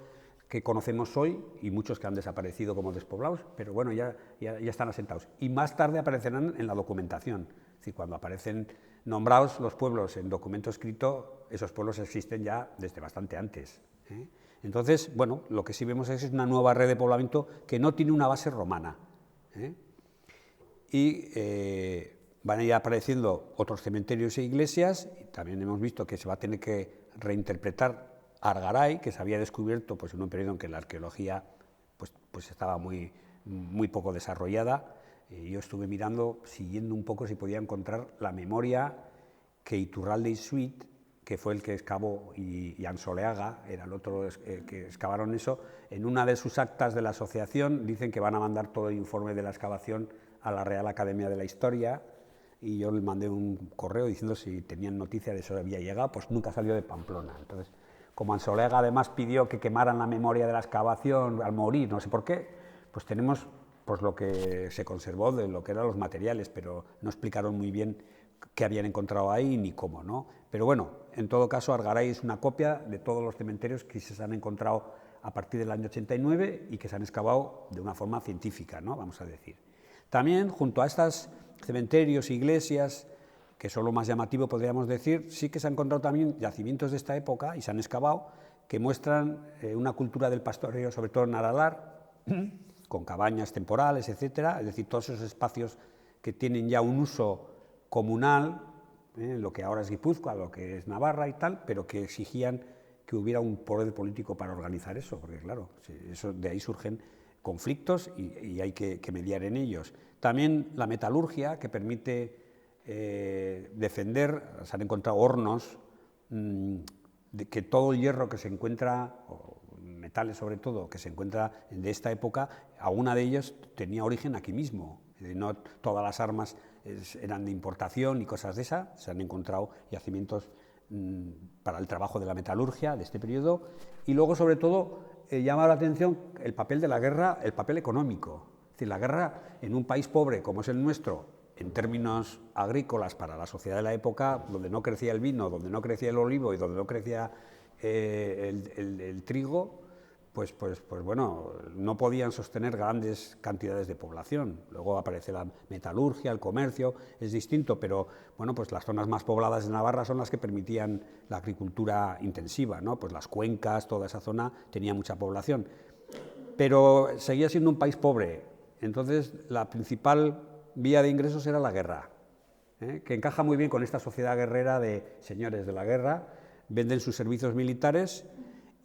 que conocemos hoy, y muchos que han desaparecido como despoblados, pero bueno, ya están asentados. Y más tarde aparecerán en la documentación. Es decir, cuando aparecen nombrados los pueblos en documento escrito, esos pueblos existen ya desde bastante antes. Entonces, bueno, lo que sí vemos es una nueva red de poblamiento que no tiene una base romana. Y van a ir apareciendo otros cementerios e iglesias, y también hemos visto que se va a tener que reinterpretar Argaray, que se había descubierto pues, en un periodo en que la arqueología pues estaba muy poco desarrollada. Yo estuve mirando, siguiendo un poco si podía encontrar la memoria que Iturralde y Suit, que fue el que excavó, y Ansoleaga, era el otro que excavaron eso, en una de sus actas de la asociación dicen que van a mandar todo el informe de la excavación a la Real Academia de la Historia, y yo le mandé un correo diciendo si tenían noticia de eso había llegado, pues nunca salió de Pamplona. Entonces, como Ansoleaga además pidió que quemaran la memoria de la excavación al morir, no sé por qué, pues tenemos pues, lo que se conservó de lo que eran los materiales, pero no explicaron muy bien qué habían encontrado ahí ni cómo, ¿no? Pero bueno, en todo caso, Argaray es una copia de todos los cementerios que se han encontrado a partir del año 89 y que se han excavado de una forma científica, ¿no? Vamos a decir. También, junto a estos cementerios, iglesias, que son lo más llamativo, podríamos decir, sí que se han encontrado también yacimientos de esta época, y se han excavado, que muestran una cultura del pastoreo, sobre todo en Aralar, con cabañas temporales, etcétera, es decir, todos esos espacios que tienen ya un uso comunal, lo que ahora es Guipúzcoa, lo que es Navarra y tal, pero que exigían que hubiera un poder político para organizar eso, porque claro, de ahí surgen conflictos y hay que mediar en ellos. También la metalurgia, que permite defender, se han encontrado hornos, de que todo el hierro que se encuentra, o metales sobre todo, que se encuentra de esta época, alguna de ellas tenía origen aquí mismo. No todas las armas eran de importación y cosas de esas, se han encontrado yacimientos para el trabajo de la metalurgia de este periodo. Y luego, sobre todo, llama la atención el papel de la guerra, el papel económico. Es decir, la guerra en un país pobre como es el nuestro, en términos agrícolas para la sociedad de la época, donde no crecía el vino, donde no crecía el olivo y donde no crecía el trigo, pues bueno, no podían sostener grandes cantidades de población. Luego aparece la metalurgia, el comercio, es distinto, pero bueno, pues las zonas más pobladas de Navarra son las que permitían la agricultura intensiva, ¿no? Pues las cuencas, toda esa zona tenía mucha población. Pero seguía siendo un país pobre, entonces la principal vía de ingresos era la guerra, que encaja muy bien con esta sociedad guerrera de señores de la guerra, venden sus servicios militares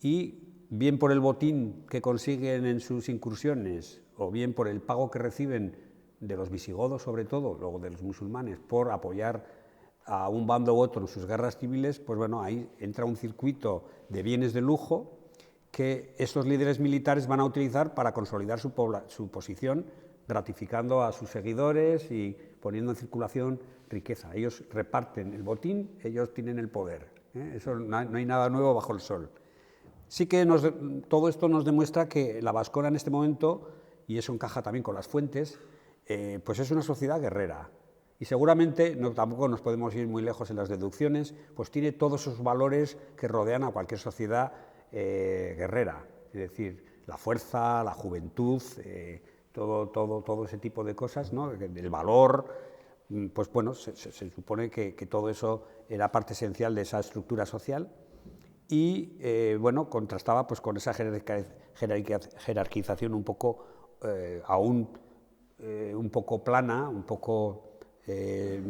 y bien por el botín que consiguen en sus incursiones o bien por el pago que reciben de los visigodos sobre todo, luego de los musulmanes, por apoyar a un bando u otro en sus guerras civiles, pues bueno, ahí entra un circuito de bienes de lujo que esos líderes militares van a utilizar para consolidar su posición, gratificando a sus seguidores y poniendo en circulación riqueza. Ellos reparten el botín, ellos tienen el poder. Eso no hay nada nuevo bajo el sol. Sí que todo esto nos demuestra que la Vascona en este momento, y eso encaja también con las fuentes, pues es una sociedad guerrera. Y seguramente, tampoco nos podemos ir muy lejos en las deducciones, pues tiene todos esos valores que rodean a cualquier sociedad guerrera. Es decir, la fuerza, la juventud, todo ese tipo de cosas, ¿no? El valor, pues bueno, se supone que todo eso era parte esencial de esa estructura social y, bueno, contrastaba pues con esa jerarquización un poco aún un poco plana, un poco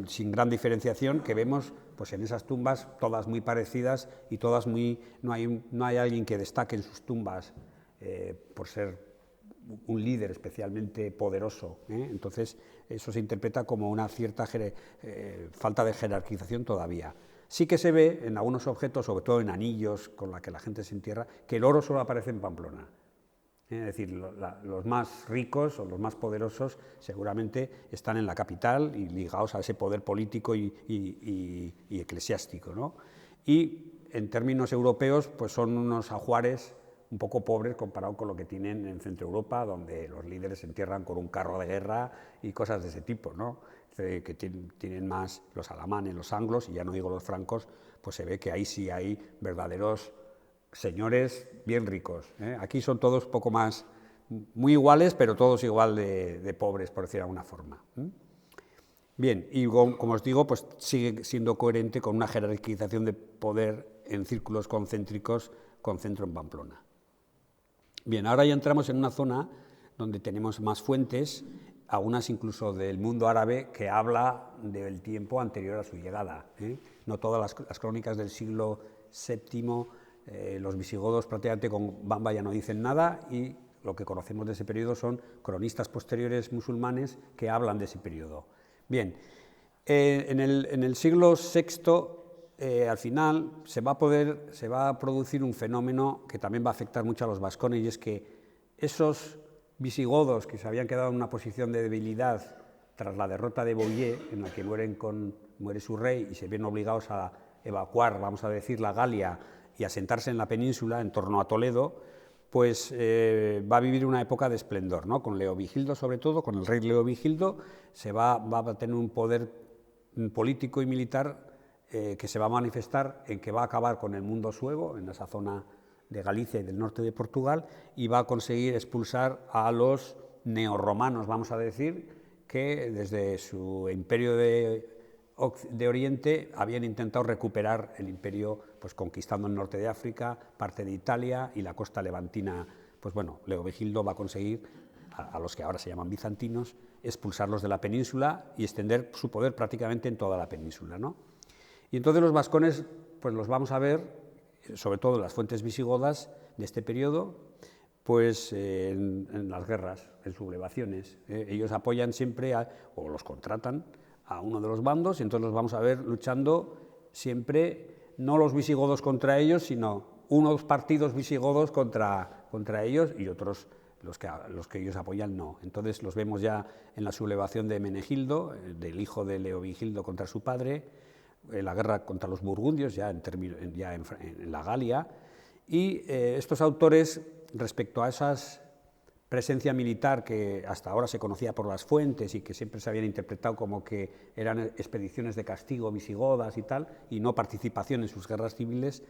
sin gran diferenciación, que vemos pues en esas tumbas todas muy parecidas y todas no hay alguien que destaque en sus tumbas por ser un líder especialmente poderoso, entonces eso se interpreta como una cierta falta de jerarquización todavía. Sí que se ve en algunos objetos, sobre todo en anillos con la que la gente se entierra, que el oro solo aparece en Pamplona. Es decir, los más ricos o los más poderosos seguramente están en la capital y ligados a ese poder político y eclesiástico, ¿no? Y en términos europeos, pues son unos ajuares un poco pobres comparado con lo que tienen en Centro Europa, donde los líderes se entierran con un carro de guerra y cosas de ese tipo, ¿no? Que tienen más los alamanes, los anglos, y ya no digo los francos, pues se ve que ahí sí hay verdaderos señores bien ricos. Aquí son todos poco más, muy iguales, pero todos igual de pobres, por decir de alguna forma. Bien, y como os digo, pues sigue siendo coherente con una jerarquización de poder en círculos concéntricos con centro en Pamplona. Bien, ahora ya entramos en una zona donde tenemos más fuentes, algunas incluso del mundo árabe, que habla del tiempo anterior a su llegada. No todas las crónicas del siglo VII, los visigodos prácticamente con Bamba ya no dicen nada, y lo que conocemos de ese periodo son cronistas posteriores musulmanes que hablan de ese periodo. Bien, en el siglo VI, al final, se va a producir un fenómeno que también va a afectar mucho a los vascones, y es que esos visigodos que se habían quedado en una posición de debilidad tras la derrota de Boyer, en la que muere su rey y se ven obligados a evacuar, vamos a decir, la Galia y asentarse en la península, en torno a Toledo, pues va a vivir una época de esplendor, ¿no? Con Leovigildo, sobre todo, con el rey Leovigildo, va a tener un poder político y militar que se va a manifestar en que va a acabar con el mundo suevo, en esa zona de Galicia y del norte de Portugal, y va a conseguir expulsar a los neorromanos, vamos a decir, que desde su imperio de Oriente habían intentado recuperar el imperio, pues conquistando el norte de África, parte de Italia y la costa levantina. Pues bueno, Leovigildo va a conseguir, a los que ahora se llaman bizantinos, expulsarlos de la península y extender su poder prácticamente en toda la península, ¿no? Y entonces los vascones, pues los vamos a ver, sobre todo en las fuentes visigodas de este periodo, pues en las guerras, en sublevaciones. Ellos apoyan siempre, o los contratan, a uno de los bandos, y entonces los vamos a ver luchando siempre, no los visigodos contra ellos, sino unos partidos visigodos contra ellos, y otros, los que ellos apoyan, no. Entonces los vemos ya en la sublevación de Menegildo, del hijo de Leovigildo contra su padre, en la guerra contra los burgundios, ya en la Galia, y estos autores, respecto a esa presencia militar que hasta ahora se conocía por las fuentes y que siempre se habían interpretado como que eran expediciones de castigo visigodas y tal, y no participación en sus guerras civiles,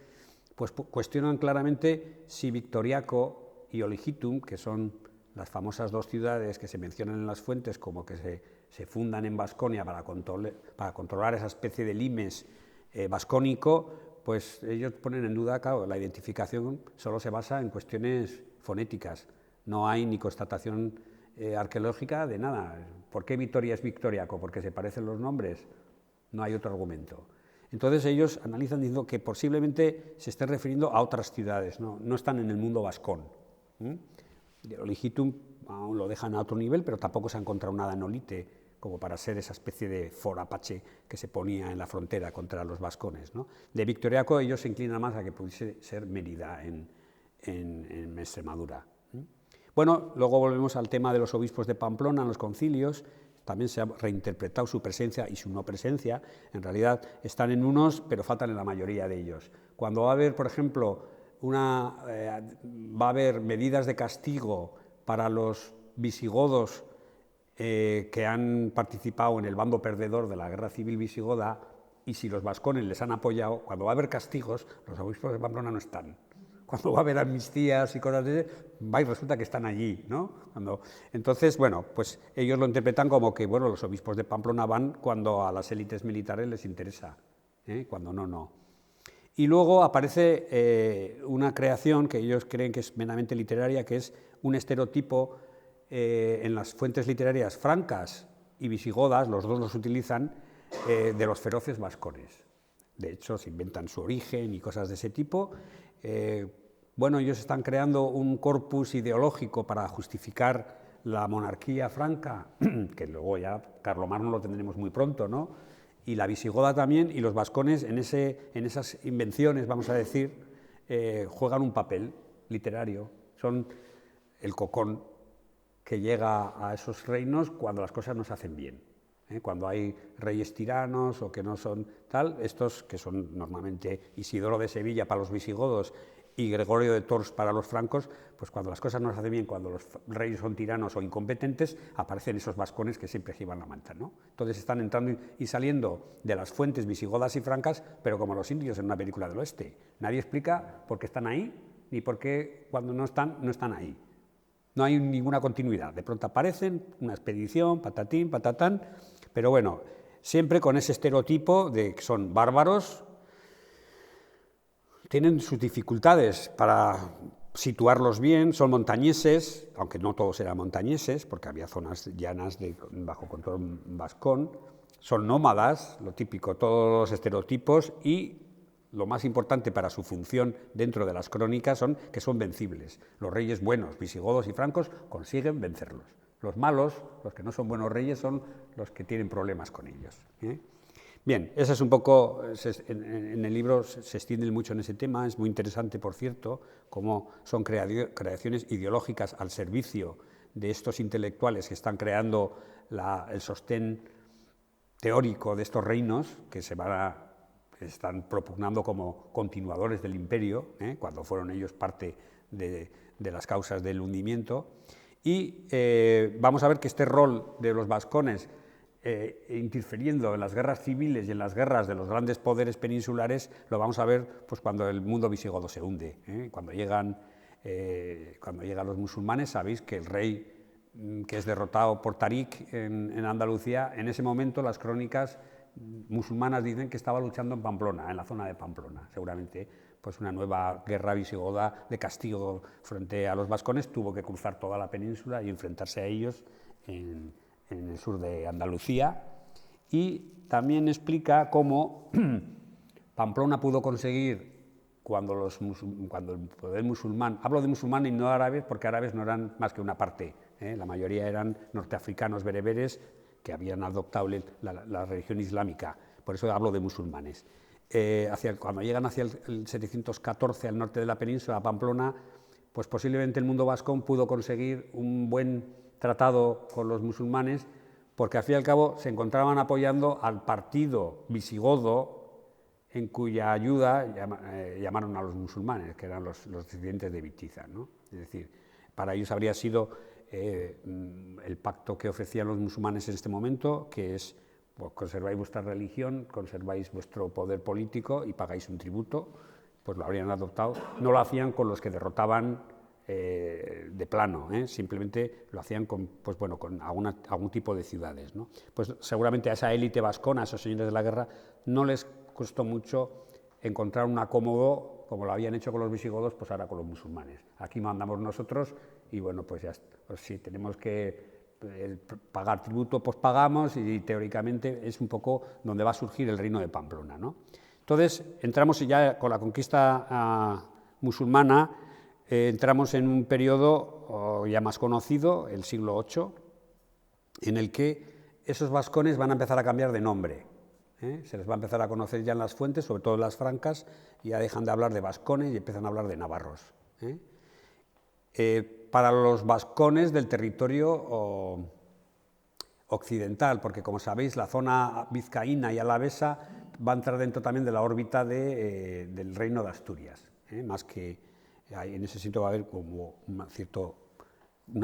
pues cuestionan claramente si Victoriaco y Oligitum, que son las famosas dos ciudades que se mencionan en las fuentes como que se fundan en Vasconia para controlar esa especie de limes vascónico, pues ellos ponen en duda, claro, la identificación solo se basa en cuestiones fonéticas, no hay ni constatación arqueológica de nada. ¿Por qué Vitoria es Victoriaco? ¿Porque se parecen los nombres? No hay otro argumento. Entonces ellos analizan diciendo que posiblemente se estén refiriendo a otras ciudades, no están en el mundo vascón. Oligitum aún lo dejan a otro nivel, pero tampoco se ha encontrado nada en Olite como para ser esa especie de forapache que se ponía en la frontera contra los vascones, ¿no? De Victoriaco ellos se inclinan más a que pudiese ser Mérida en Extremadura. Bueno, luego volvemos al tema de los obispos de Pamplona en los concilios. También se ha reinterpretado su presencia y su no presencia. En realidad están en unos, pero faltan en la mayoría de ellos. Cuando va a haber, por ejemplo, va a haber medidas de castigo para los visigodos que han participado en el bando perdedor de la guerra civil visigoda, y si los vascones les han apoyado, cuando va a haber castigos, los obispos de Pamplona no están. Cuando va a haber amnistías y cosas de ese, va y resulta que están allí, ¿no? Entonces, bueno, pues ellos lo interpretan como que, bueno, los obispos de Pamplona van cuando a las élites militares les interesa, cuando no. Y luego aparece una creación que ellos creen que es meramente literaria, que es un estereotipo en las fuentes literarias francas y visigodas, los dos los utilizan, de los feroces vascones. De hecho, se inventan su origen y cosas de ese tipo. bueno, ellos están creando un corpus ideológico para justificar la monarquía franca, que luego ya Carlomagno lo tendremos muy pronto, ¿no? Y la visigoda también, y los vascones en esas invenciones, vamos a decir, juegan un papel literario, son el cocón que llega a esos reinos cuando las cosas no se hacen bien, cuando hay reyes tiranos o que no son tal, estos que son normalmente Isidoro de Sevilla para los visigodos y Gregorio de Tours para los francos, pues cuando las cosas no se hacen bien, cuando los reyes son tiranos o incompetentes, aparecen esos vascones que siempre llevan la manta, ¿no? Entonces están entrando y saliendo de las fuentes visigodas y francas, pero como los indios en una película del oeste. Nadie explica por qué están ahí, ni por qué cuando no están ahí. No hay ninguna continuidad. De pronto aparecen, una expedición, patatín, patatán, pero bueno, siempre con ese estereotipo de que son bárbaros. Tienen sus dificultades para situarlos bien, son montañeses, aunque no todos eran montañeses, porque había zonas llanas bajo control vascón, son nómadas, lo típico, todos los estereotipos, y lo más importante para su función dentro de las crónicas son que son vencibles. Los reyes buenos, visigodos y francos, consiguen vencerlos. Los malos, los que no son buenos reyes, son los que tienen problemas con ellos. Bien, ese es un poco, en el libro se extiende mucho en ese tema, es muy interesante, por cierto, cómo son creaciones ideológicas al servicio de estos intelectuales que están creando el sostén teórico de estos reinos, que están propugnando como continuadores del imperio, cuando fueron ellos parte de las causas del hundimiento. Y vamos a ver que este rol de los vascones, interfiriendo en las guerras civiles y en las guerras de los grandes poderes peninsulares, lo vamos a ver pues, cuando el mundo visigodo se hunde. Cuando llegan los musulmanes, sabéis que el rey que es derrotado por Tarik en Andalucía, en ese momento las crónicas musulmanas dicen que estaba luchando en Pamplona, en la zona de Pamplona. Seguramente pues una nueva guerra visigoda de castigo frente a los vascones, tuvo que cruzar toda la península y enfrentarse a ellos en el sur de Andalucía, y también explica cómo Pamplona pudo conseguir, cuando el poder musulmán, hablo de musulmanes y no árabes, porque árabes no eran más que una parte, la mayoría eran norteafricanos bereberes que habían adoptado la religión islámica, por eso hablo de musulmanes. Cuando llegan hacia el 714 al norte de la península, a Pamplona, pues posiblemente el mundo vascón pudo conseguir un buen tratado con los musulmanes, porque al fin y al cabo se encontraban apoyando al partido visigodo, en cuya ayuda llamaron a los musulmanes, que eran los descendientes de Vitiza, ¿no? Es decir, para ellos habría sido el pacto que ofrecían los musulmanes en este momento, que es: pues, conserváis vuestra religión, conserváis vuestro poder político y pagáis un tributo. Pues lo habrían adoptado. No lo hacían con los que derrotaban de plano, simplemente lo hacían con, pues bueno, con algún tipo de ciudades, ¿no? Pues seguramente a esa élite vascona, a esos señores de la guerra, no les costó mucho encontrar un acomodo, como lo habían hecho con los visigodos, pues ahora con los musulmanes. Aquí mandamos nosotros y bueno, pues ya, pues si tenemos que pagar tributo, pues pagamos, y teóricamente es un poco donde va a surgir el reino de Pamplona, ¿no? Entonces entramos ya con la conquista musulmana. Entramos en un periodo ya más conocido, el siglo VIII, en el que esos vascones van a empezar a cambiar de nombre. Se les va a empezar a conocer ya en las fuentes, sobre todo en las francas, y ya dejan de hablar de vascones y empiezan a hablar de navarros. Para los vascones del territorio occidental, porque como sabéis la zona vizcaína y alavesa va a entrar dentro también de la órbita del reino de Asturias, más que en ese sitio va a haber como una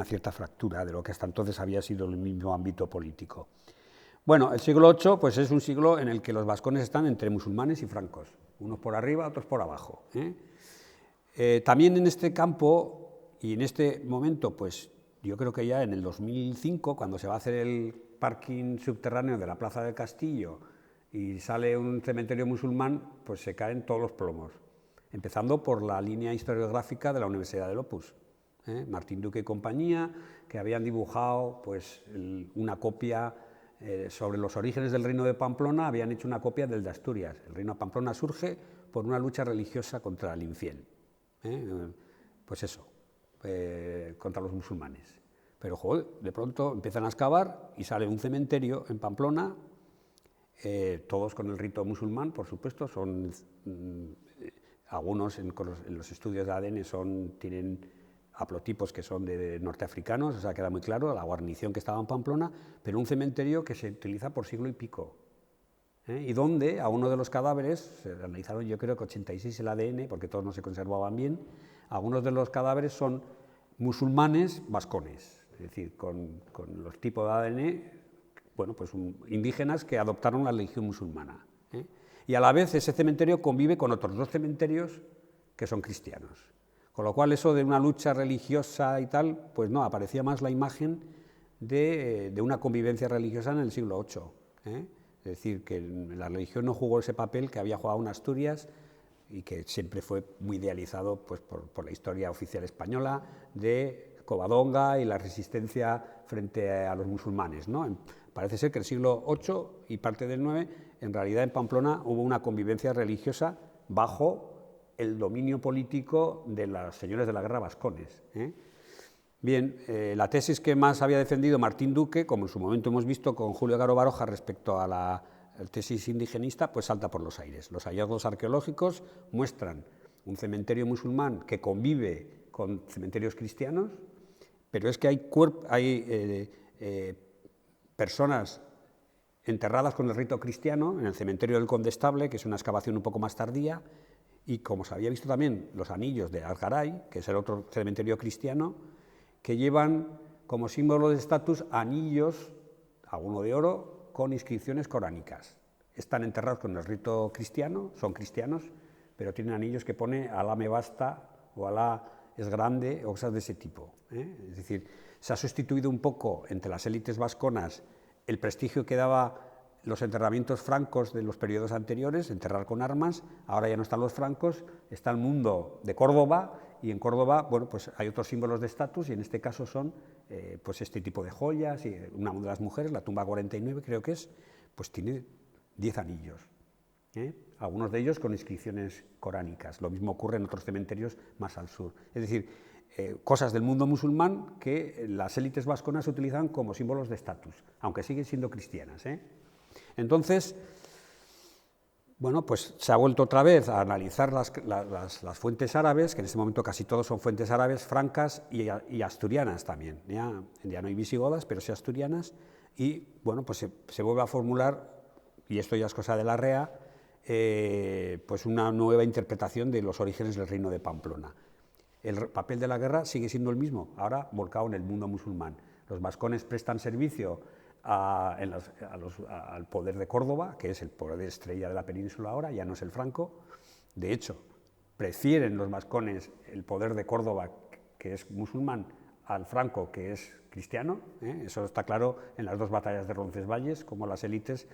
cierta fractura de lo que hasta entonces había sido el mismo ámbito político. Bueno, el siglo VIII pues es un siglo en el que los vascones están entre musulmanes y francos, unos por arriba, otros por abajo. También en este campo y en este momento, pues yo creo que ya en el 2005, cuando se va a hacer el parking subterráneo de la Plaza del Castillo y sale un cementerio musulmán, pues se caen todos los plomos, empezando por la línea historiográfica de la Universidad del Opus. Martín Duque y compañía, que habían dibujado pues, una copia sobre los orígenes del reino de Pamplona, habían hecho una copia del de Asturias. El reino de Pamplona surge por una lucha religiosa contra el infiel. pues eso, contra los musulmanes. Pero, joder, de pronto empiezan a excavar y sale un cementerio en Pamplona, todos con el rito musulmán, por supuesto, son algunos en los estudios de ADN tienen haplotipos que son de norteafricanos, o sea, queda muy claro, la guarnición que estaba en Pamplona, pero un cementerio que se utiliza por siglo y pico. Y donde a uno de los cadáveres, se analizaron yo creo que 86 el ADN, porque todos no se conservaban bien, algunos de los cadáveres son musulmanes vascones, es decir, con los tipos de ADN, bueno, pues indígenas que adoptaron la religión musulmana. Y a la vez ese cementerio convive con otros 2 cementerios que son cristianos. Con lo cual eso de una lucha religiosa y tal, pues no, aparecía más la imagen de una convivencia religiosa en el siglo VIII. Es decir, que la religión no jugó ese papel que había jugado en Asturias y que siempre fue muy idealizado pues, por la historia oficial española de Covadonga y la resistencia frente a los musulmanes, ¿no? Parece ser que el siglo VIII y parte del IX, en realidad en Pamplona hubo una convivencia religiosa bajo el dominio político de los señores de la guerra vascones. Bien, la tesis que más había defendido Martín Duque, como en su momento hemos visto con Julio Caro Baroja respecto a la tesis indigenista, pues salta por los aires. Los hallazgos arqueológicos muestran un cementerio musulmán que convive con cementerios cristianos, pero es que hay personas enterradas con el rito cristiano en el cementerio del Condestable, que es una excavación un poco más tardía, y como se había visto también los anillos de Algaray, que es el otro cementerio cristiano, que llevan como símbolo de estatus anillos, alguno de oro, con inscripciones coránicas. Están enterrados con el rito cristiano, son cristianos, pero tienen anillos que pone Alá me basta o Alá es grande o cosas de ese tipo. Es decir, se ha sustituido un poco entre las élites vasconas el prestigio que daba los enterramientos francos de los periodos anteriores, enterrar con armas. Ahora ya no están los francos, está el mundo de Córdoba, y en Córdoba, bueno, pues hay otros símbolos de estatus, y en este caso son pues este tipo de joyas, y una de las mujeres, la tumba 49 creo que es, pues tiene 10 anillos, algunos de ellos con inscripciones coránicas. Lo mismo ocurre en otros cementerios más al sur. Es decir, cosas del mundo musulmán que las élites vasconas utilizan como símbolos de estatus, aunque siguen siendo cristianas. Entonces, bueno, pues se ha vuelto otra vez a analizar las fuentes árabes, que en este momento casi todos son fuentes árabes, francas y asturianas también. Ya no hay visigodas, pero sí asturianas, y bueno, pues se vuelve a formular, y esto ya es cosa de la REA, pues una nueva interpretación de los orígenes del reino de Pamplona. El papel de la guerra sigue siendo el mismo, ahora volcado en el mundo musulmán. Los vascones prestan servicio al poder de Córdoba, que es el poder de estrella de la península ahora, ya no es el franco. De hecho, prefieren los vascones el poder de Córdoba, que es musulmán, al franco, que es cristiano. Eso está claro en las 2 batallas de Roncesvalles, como las élites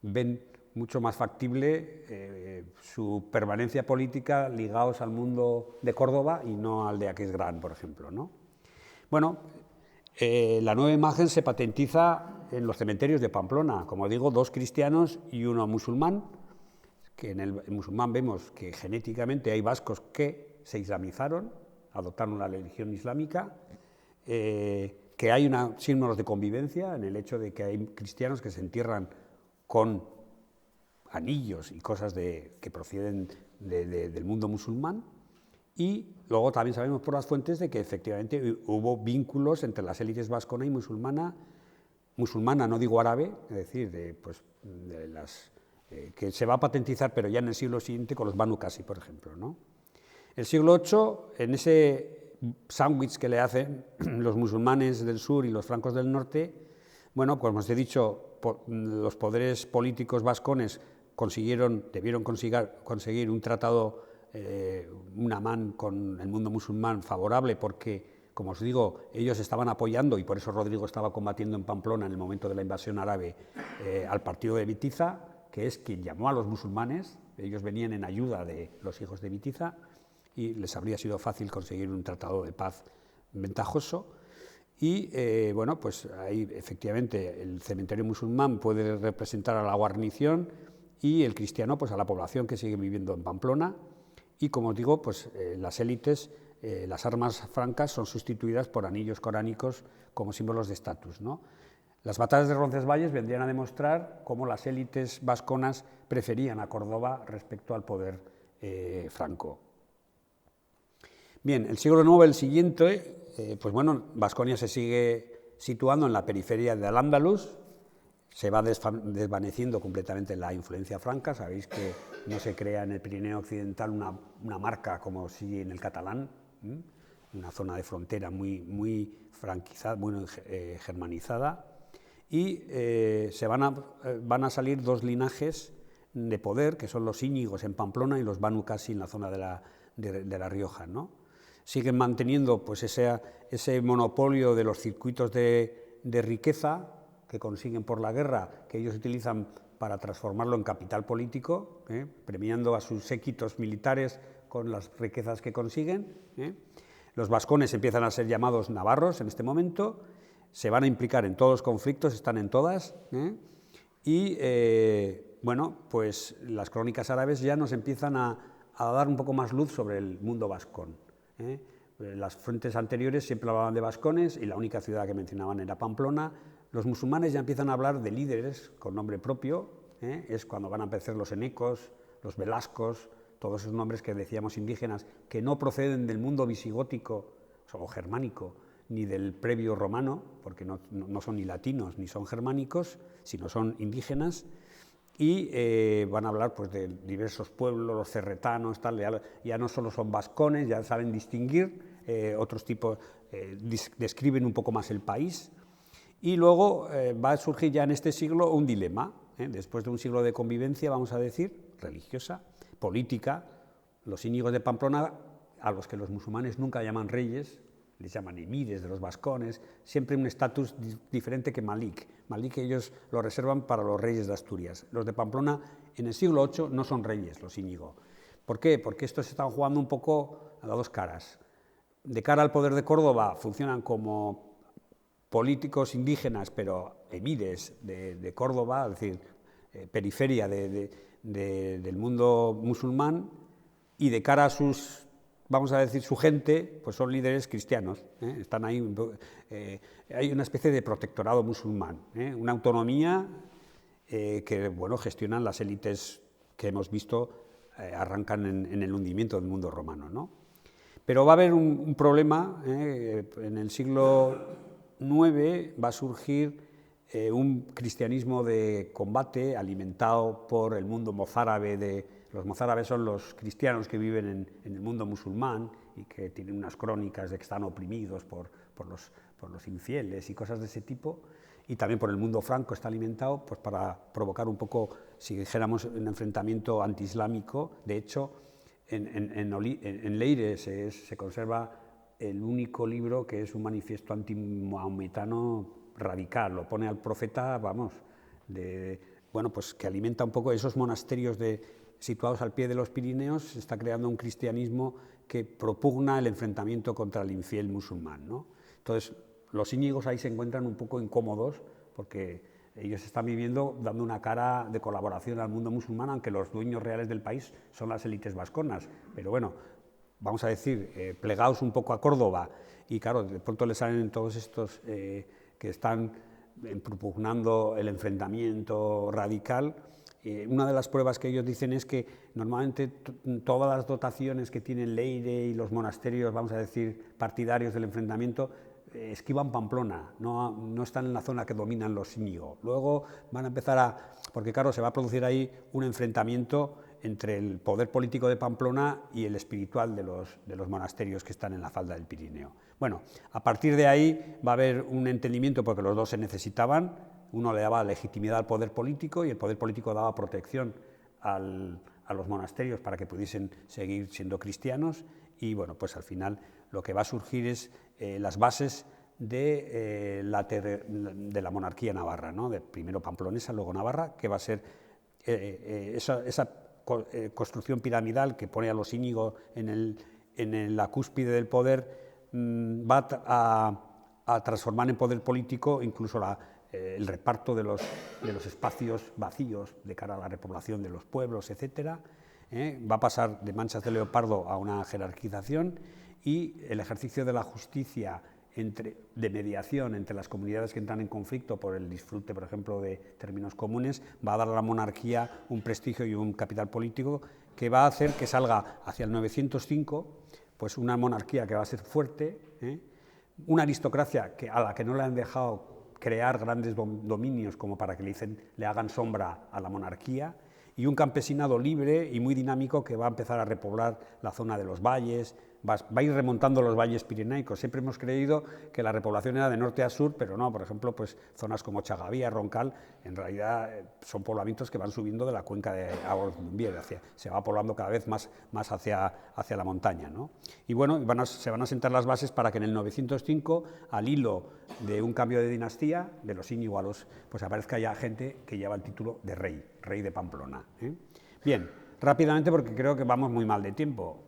ven mucho más factible su permanencia política ligados al mundo de Córdoba y no al de Aquisgrán, por ejemplo, ¿no? Bueno, la nueva imagen se patentiza en los cementerios de Pamplona, como digo, 2 cristianos y 1 musulmán, que en el musulmán vemos que genéticamente hay vascos que se islamizaron, adoptaron la religión islámica, que hay símbolos de convivencia en el hecho de que hay cristianos que se entierran con anillos y cosas que proceden del mundo musulmán, y luego también sabemos por las fuentes de que efectivamente hubo vínculos entre las élites vascona y musulmana, no digo árabe, es decir, que se va a patentizar, pero ya en el siglo siguiente con los Banu Qasi, por ejemplo, ¿no? El siglo VIII, en ese sándwich que le hacen los musulmanes del sur y los francos del norte, bueno, como os he dicho, los poderes políticos vascones debieron conseguir un tratado, un amán con el mundo musulmán favorable, porque, como os digo, ellos estaban apoyando, y por eso Rodrigo estaba combatiendo en Pamplona en el momento de la invasión árabe, al partido de Bitiza, que es quien llamó a los musulmanes. Ellos venían en ayuda de los hijos de Bitiza, y les habría sido fácil conseguir un tratado de paz ventajoso. Y bueno, pues ahí efectivamente el cementerio musulmán puede representar a la guarnición y el cristiano pues a la población que sigue viviendo en Pamplona. Y como os digo, pues las élites las armas francas son sustituidas por anillos coránicos como símbolos de estatus, ¿no? Las batallas de Roncesvalles vendrían a demostrar cómo las élites vasconas preferían a Córdoba respecto al poder franco. Bien, el siglo IX, el siguiente, pues bueno, Vasconia se sigue situando en la periferia de Al-Ándalus, se va desvaneciendo completamente la influencia franca. Sabéis que no se crea en el Pirineo occidental una marca como si en el catalán, una zona de frontera muy franquizada, muy germanizada, y van a salir dos linajes de poder, que son los Íñigos en Pamplona y los Banu Qasi en la zona de la Rioja, ¿no? Siguen manteniendo pues, ese monopolio de los circuitos de riqueza que consiguen por la guerra, que ellos utilizan para transformarlo en capital político, premiando a sus séquitos militares con las riquezas que consiguen. Los vascones empiezan a ser llamados navarros en este momento, se van a implicar en todos los conflictos, están en todas, y bueno, pues las crónicas árabes ya nos empiezan a dar un poco más luz sobre el mundo vascón. Las fuentes anteriores siempre hablaban de vascones y la única ciudad que mencionaban era Pamplona. Los musulmanes ya empiezan a hablar de líderes con nombre propio, es cuando van a aparecer los enecos, los velascos, todos esos nombres que decíamos indígenas, que no proceden del mundo visigótico o germánico, ni del previo romano, porque no son ni latinos ni son germánicos, sino son indígenas, y van a hablar pues, de diversos pueblos, los cerretanos, tal, ya no solo son vascones, ya saben distinguir, otros tipos describen un poco más el país. Y luego va a surgir ya en este siglo un dilema, después de un siglo de convivencia, vamos a decir, religiosa, política. Los Íñigos de Pamplona, a los que los musulmanes nunca llaman reyes, les llaman emires de los vascones, siempre un estatus diferente que Malik. Malik ellos lo reservan para los reyes de Asturias. Los de Pamplona en el siglo VIII no son reyes, los Íñigo. ¿Por qué? Porque estos están jugando un poco a las dos caras. De cara al poder de Córdoba funcionan como políticos indígenas, pero emires de Córdoba, es decir, periferia del mundo musulmán, y de cara a sus, vamos a decir, su gente, pues son líderes cristianos, están ahí, hay una especie de protectorado musulmán, una autonomía que, bueno, gestionan las élites que hemos visto arrancan en el hundimiento del mundo romano, ¿no? Pero va a haber un problema, en el siglo IX va a surgir un cristianismo de combate alimentado por el mundo mozárabe. Los mozárabes son los cristianos que viven en el mundo musulmán y que tienen unas crónicas de que están oprimidos por los infieles y cosas de ese tipo, y también por el mundo franco está alimentado pues, para provocar un poco, si dijéramos, un enfrentamiento antiislámico. De hecho, en Leire se conserva el único libro que es un manifiesto antimahometano radical, lo pone al profeta, vamos, bueno, pues que alimenta un poco esos monasterios situados al pie de los Pirineos. Se está creando un cristianismo que propugna el enfrentamiento contra el infiel musulmán, ¿no? Entonces, los íñigos ahí se encuentran un poco incómodos porque ellos están viviendo dando una cara de colaboración al mundo musulmán, aunque los dueños reales del país son las élites vasconas. Pero bueno, vamos a decir, plegados un poco a Córdoba, y claro, de pronto les salen todos estos que están propugnando el enfrentamiento radical. Una de las pruebas que ellos dicen es que normalmente todas las dotaciones que tienen Leire y los monasterios, vamos a decir, partidarios del enfrentamiento, esquivan Pamplona, no están en la zona que dominan los Íñigo. Luego van a empezar porque claro, se va a producir ahí un enfrentamiento entre el poder político de Pamplona y el espiritual de los monasterios que están en la falda del Pirineo. Bueno, a partir de ahí va a haber un entendimiento porque los dos se necesitaban. Uno le daba legitimidad al poder político y el poder político daba protección a los monasterios para que pudiesen seguir siendo cristianos, y bueno, pues al final lo que va a surgir es las bases de la monarquía navarra, ¿no? Primero pamplonesa, luego navarra, que va a ser esa construcción piramidal que pone a los Íñigo en la cúspide del poder, va a transformar en poder político incluso el reparto de los espacios vacíos de cara a la repoblación de los pueblos, etcétera. Va a pasar de manchas de leopardo a una jerarquización, y el ejercicio de la justicia de mediación entre las comunidades que entran en conflicto por el disfrute, por ejemplo, de términos comunes, va a dar a la monarquía un prestigio y un capital político que va a hacer que salga hacia el 905 pues una monarquía que va a ser fuerte, una aristocracia a la que no le han dejado crear grandes dominios como para que le hagan sombra a la monarquía, y un campesinado libre y muy dinámico que va a empezar a repoblar la zona de los valles, va a ir remontando los valles pirenaicos. Siempre hemos creído que la repoblación era de norte a sur, pero no, por ejemplo, pues zonas como Chagavía, Roncal, en realidad son poblamientos que van subiendo de la cuenca de Aguas-Dumbier, se va poblando cada vez más hacia la montaña, ¿no? Y bueno, se van a sentar las bases para que en el 905, al hilo de un cambio de dinastía, de los íñigualos, pues aparezca ya gente que lleva el título de rey de Pamplona. Bien, rápidamente porque creo que vamos muy mal de tiempo.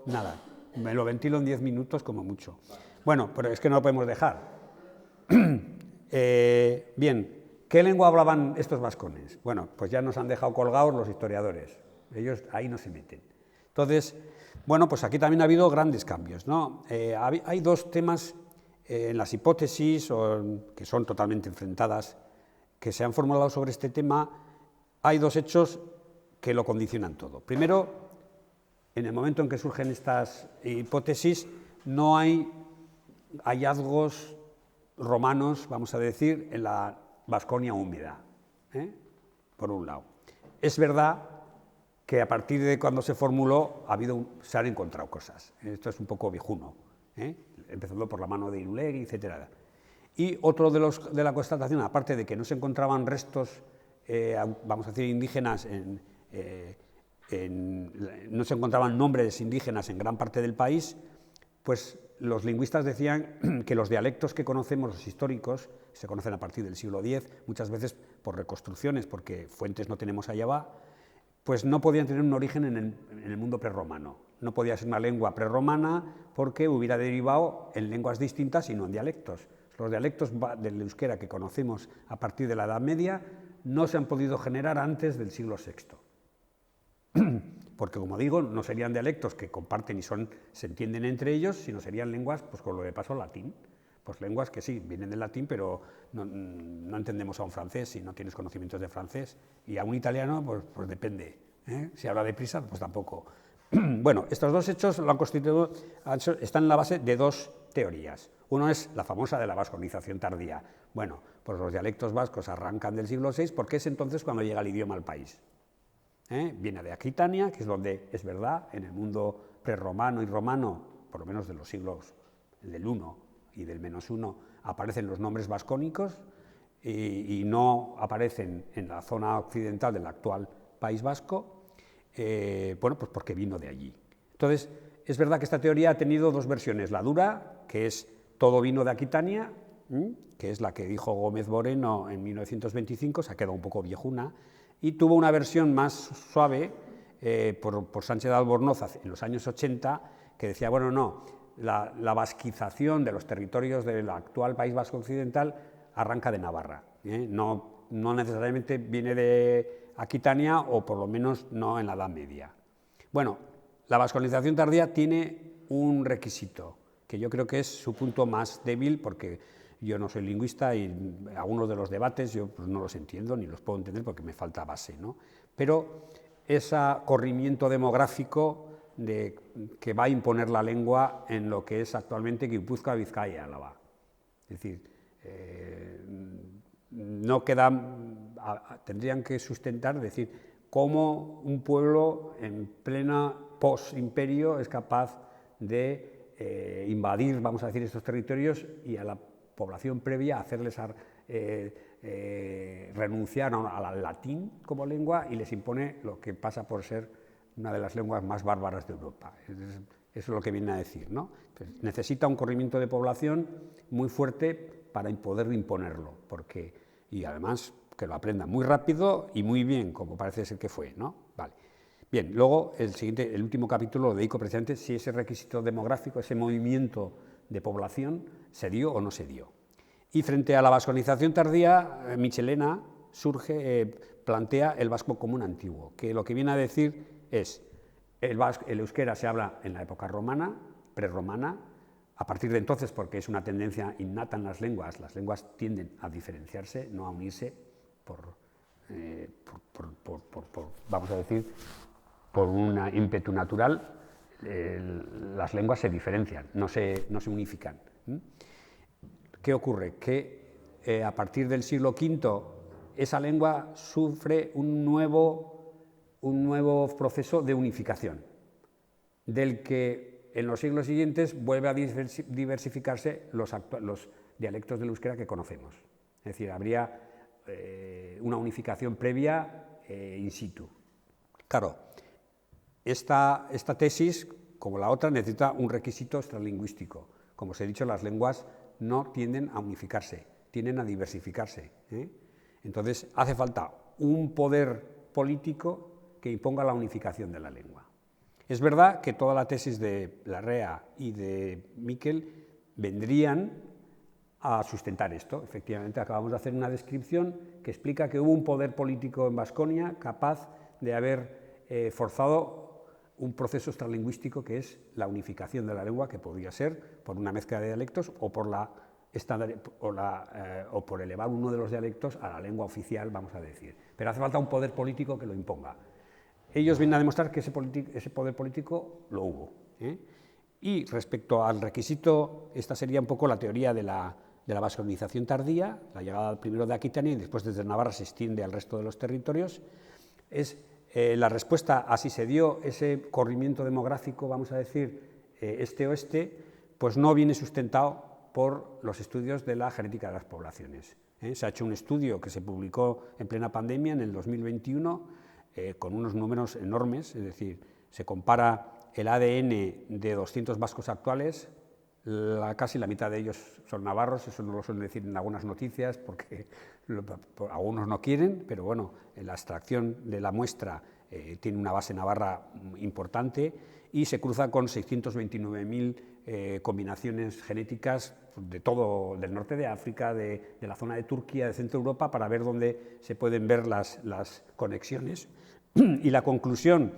Nada, me lo ventilo en 10 minutos como mucho. Bueno, pero es que no lo podemos dejar. Bien, ¿qué lengua hablaban estos vascones? Bueno, pues ya nos han dejado colgados los historiadores. Ellos ahí no se meten. Entonces, bueno, pues aquí también ha habido grandes cambios, ¿no? Hay dos temas en las hipótesis, que son totalmente enfrentadas, que se han formulado sobre este tema. Hay dos hechos que lo condicionan todo. Primero, en el momento en que surgen estas hipótesis, no hay hallazgos romanos, vamos a decir, en la Vasconia húmeda, por un lado. Es verdad que a partir de cuando se formuló se han encontrado cosas. Esto es un poco viejuno, empezando por la mano de Irulegui, etc. Y otro de la constatación, aparte de que no se encontraban restos, vamos a decir, indígenas no se encontraban nombres indígenas en gran parte del país, pues los lingüistas decían que los dialectos que conocemos, los históricos, se conocen a partir del siglo X, muchas veces por reconstrucciones, porque fuentes no tenemos allá va, pues no podían tener un origen en el mundo prerromano. No podía ser una lengua prerromana porque hubiera derivado en lenguas distintas y no en dialectos. Los dialectos del euskera que conocemos a partir de la Edad Media no se han podido generar antes del siglo VI. Porque, como digo, no serían dialectos que comparten y se entienden entre ellos, sino serían lenguas, pues con lo que pasó latín, pues lenguas que sí, vienen del latín, pero no entendemos a un francés si no tienes conocimientos de francés, y a un italiano, pues depende, si habla deprisa, pues tampoco. Bueno, estos dos hechos lo han constituido, están en la base de dos teorías. Uno es la famosa de la vasconización tardía. Bueno, pues los dialectos vascos arrancan del siglo VI, porque es entonces cuando llega el idioma al país. Viene de Aquitania, que es donde, es verdad, en el mundo prerromano y romano, por lo menos de los siglos del I y del -1, aparecen los nombres vascónicos y no aparecen en la zona occidental del actual País Vasco, bueno, pues porque vino de allí. Entonces, es verdad que esta teoría ha tenido dos versiones, la dura, que es todo vino de Aquitania, que es la que dijo Gómez Moreno en 1925, se ha quedado un poco viejuna, y tuvo una versión más suave por Sánchez de Albornoz en los años 80, que decía, bueno, no, la vasquización de los territorios del actual País Vasco Occidental arranca de Navarra, no necesariamente viene de Aquitania, o por lo menos no en la Edad Media. Bueno, la vasconización tardía tiene un requisito, que yo creo que es su punto más débil, porque yo no soy lingüista y algunos de los debates yo pues no los entiendo ni los puedo entender porque me falta base, ¿no? Pero ese corrimiento demográfico que va a imponer la lengua en lo que es actualmente Guipúzcoa, Vizcaya y Álava. Es decir, no tendrían que sustentar, decir, cómo un pueblo en plena post-imperio es capaz de invadir, vamos a decir, estos territorios y a la población previa hacerles renunciar al latín como lengua y les impone lo que pasa por ser una de las lenguas más bárbaras de Europa. Eso es lo que viene a decir, ¿no? Entonces, necesita un corrimiento de población muy fuerte para poder imponerlo, y además que lo aprendan muy rápido y muy bien, como parece ser que fue, ¿no? Vale. Bien, luego el último capítulo lo dedico precisamente si ese requisito demográfico, ese movimiento de población, se dio o no se dio. Y frente a la vasconización tardía, Michelena plantea el vasco común antiguo, que lo que viene a decir es el euskera se habla en la época romana, prerromana. A partir de entonces, porque es una tendencia innata en las lenguas tienden a diferenciarse, no a unirse vamos a decir, por un ímpetu natural. Las lenguas se diferencian, no se unifican. ¿Qué ocurre? Que a partir del siglo V esa lengua sufre un nuevo proceso de unificación, del que en los siglos siguientes vuelve a diversificarse los dialectos del euskera que conocemos. Es decir, habría una unificación previa in situ. Claro, esta tesis, como la otra, necesita un requisito extralingüístico. Como os he dicho, las lenguas no tienden a unificarse, tienden a diversificarse. Entonces, hace falta un poder político que imponga la unificación de la lengua. Es verdad que toda la tesis de Larrea y de Miquel vendrían a sustentar esto. Efectivamente, acabamos de hacer una descripción que explica que hubo un poder político en Baskonia capaz de haber forzado un proceso extralingüístico que es la unificación de la lengua, que podría ser por una mezcla de dialectos o por elevar uno de los dialectos a la lengua oficial, vamos a decir. Pero hace falta un poder político que lo imponga. Ellos vienen a demostrar que ese poder político lo hubo. Y respecto al requisito, esta sería un poco la teoría de la vasconización tardía, la llegada primero de Aquitania y después desde Navarra se extiende al resto de los territorios. Es la respuesta a si se dio ese corrimiento demográfico, vamos a decir, este-oeste, pues no viene sustentado por los estudios de la genética de las poblaciones. Se ha hecho un estudio que se publicó en plena pandemia en el 2021, con unos números enormes, es decir, se compara el ADN de 200 vascos actuales, casi la mitad de ellos son navarros, eso no lo suelen decir en algunas noticias porque algunos no quieren, pero bueno, la extracción de la muestra tiene una base navarra importante y se cruza con 629.000 combinaciones genéticas de todo, del norte de África, de la zona de Turquía, de Centro Europa, para ver dónde se pueden ver las conexiones. Y la conclusión,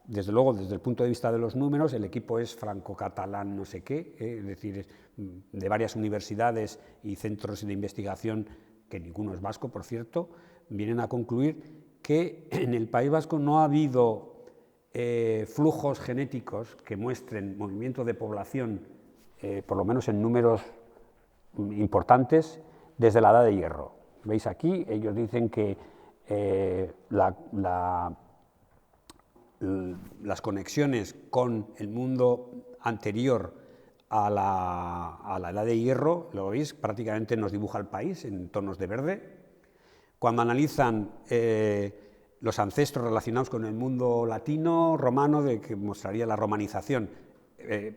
desde luego, desde el punto de vista de los números, el equipo es franco-catalán no sé qué, es decir, de varias universidades y centros de investigación, que ninguno es vasco, por cierto, vienen a concluir que en el País Vasco no ha habido flujos genéticos que muestren movimiento de población, por lo menos en números importantes, desde la Edad de Hierro. ¿Veis aquí? Ellos dicen que las conexiones con el mundo anterior a la Edad de Hierro, lo veis, prácticamente nos dibuja el país en tonos de verde. Cuando analizan los ancestros relacionados con el mundo latino, romano, de que mostraría la romanización,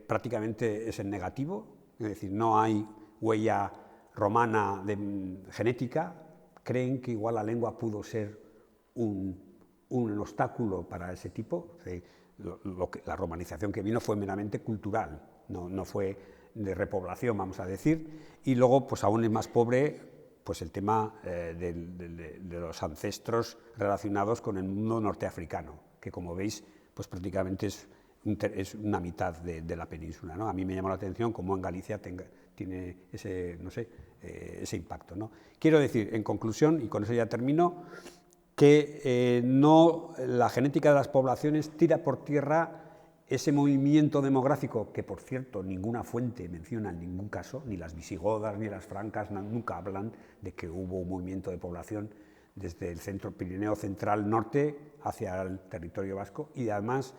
prácticamente es en negativo, es decir, no hay huella romana genética. Creen que igual la lengua pudo ser un obstáculo para ese tipo. La romanización que vino fue meramente cultural, no fue de repoblación, vamos a decir. Y luego, pues aún es más pobre, pues el tema de los ancestros relacionados con el mundo norteafricano, que como veis, pues prácticamente es una mitad de la península, ¿no? A mí me llama la atención cómo en Galicia tiene ese, no sé, ese impacto, ¿no? Quiero decir, en conclusión, y con eso ya termino, que la genética de las poblaciones tira por tierra ese movimiento demográfico, que por cierto ninguna fuente menciona en ningún caso, ni las visigodas ni las francas nunca hablan de que hubo un movimiento de población desde el centro Pirineo central norte hacia el territorio vasco. Y además,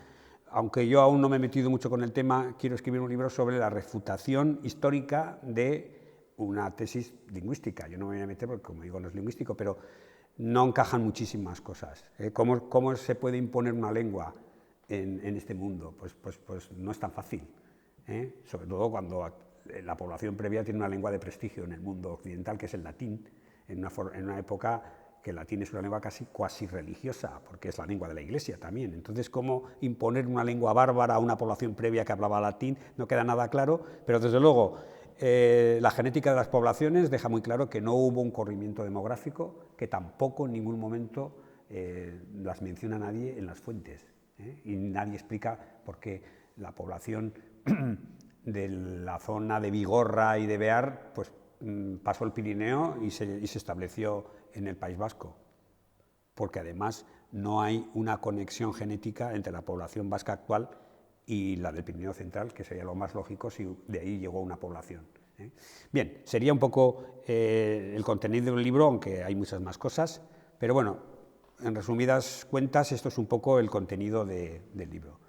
aunque yo aún no me he metido mucho con el tema, quiero escribir un libro sobre la refutación histórica de una tesis lingüística. Yo no me voy a meter porque, como digo, no es lingüístico, pero no encajan muchísimas cosas. ¿Cómo se puede imponer una lengua en este mundo? Pues no es tan fácil, sobre todo cuando la población previa tiene una lengua de prestigio en el mundo occidental, que es el latín, en una época que el latín es una lengua casi cuasi religiosa, porque es la lengua de la Iglesia también. Entonces, ¿cómo imponer una lengua bárbara a una población previa que hablaba latín? No queda nada claro, pero desde luego la genética de las poblaciones deja muy claro que no hubo un corrimiento demográfico, que tampoco en ningún momento las menciona nadie en las fuentes, y nadie explica por qué la población de la zona de Bigorra y de Bear pues, pasó el Pirineo y se estableció en el País Vasco, porque además no hay una conexión genética entre la población vasca actual y la del Pirineo Central, que sería lo más lógico si de ahí llegó una población. Bien, sería un poco el contenido del libro, aunque hay muchas más cosas, pero bueno, en resumidas cuentas, esto es un poco el contenido del libro.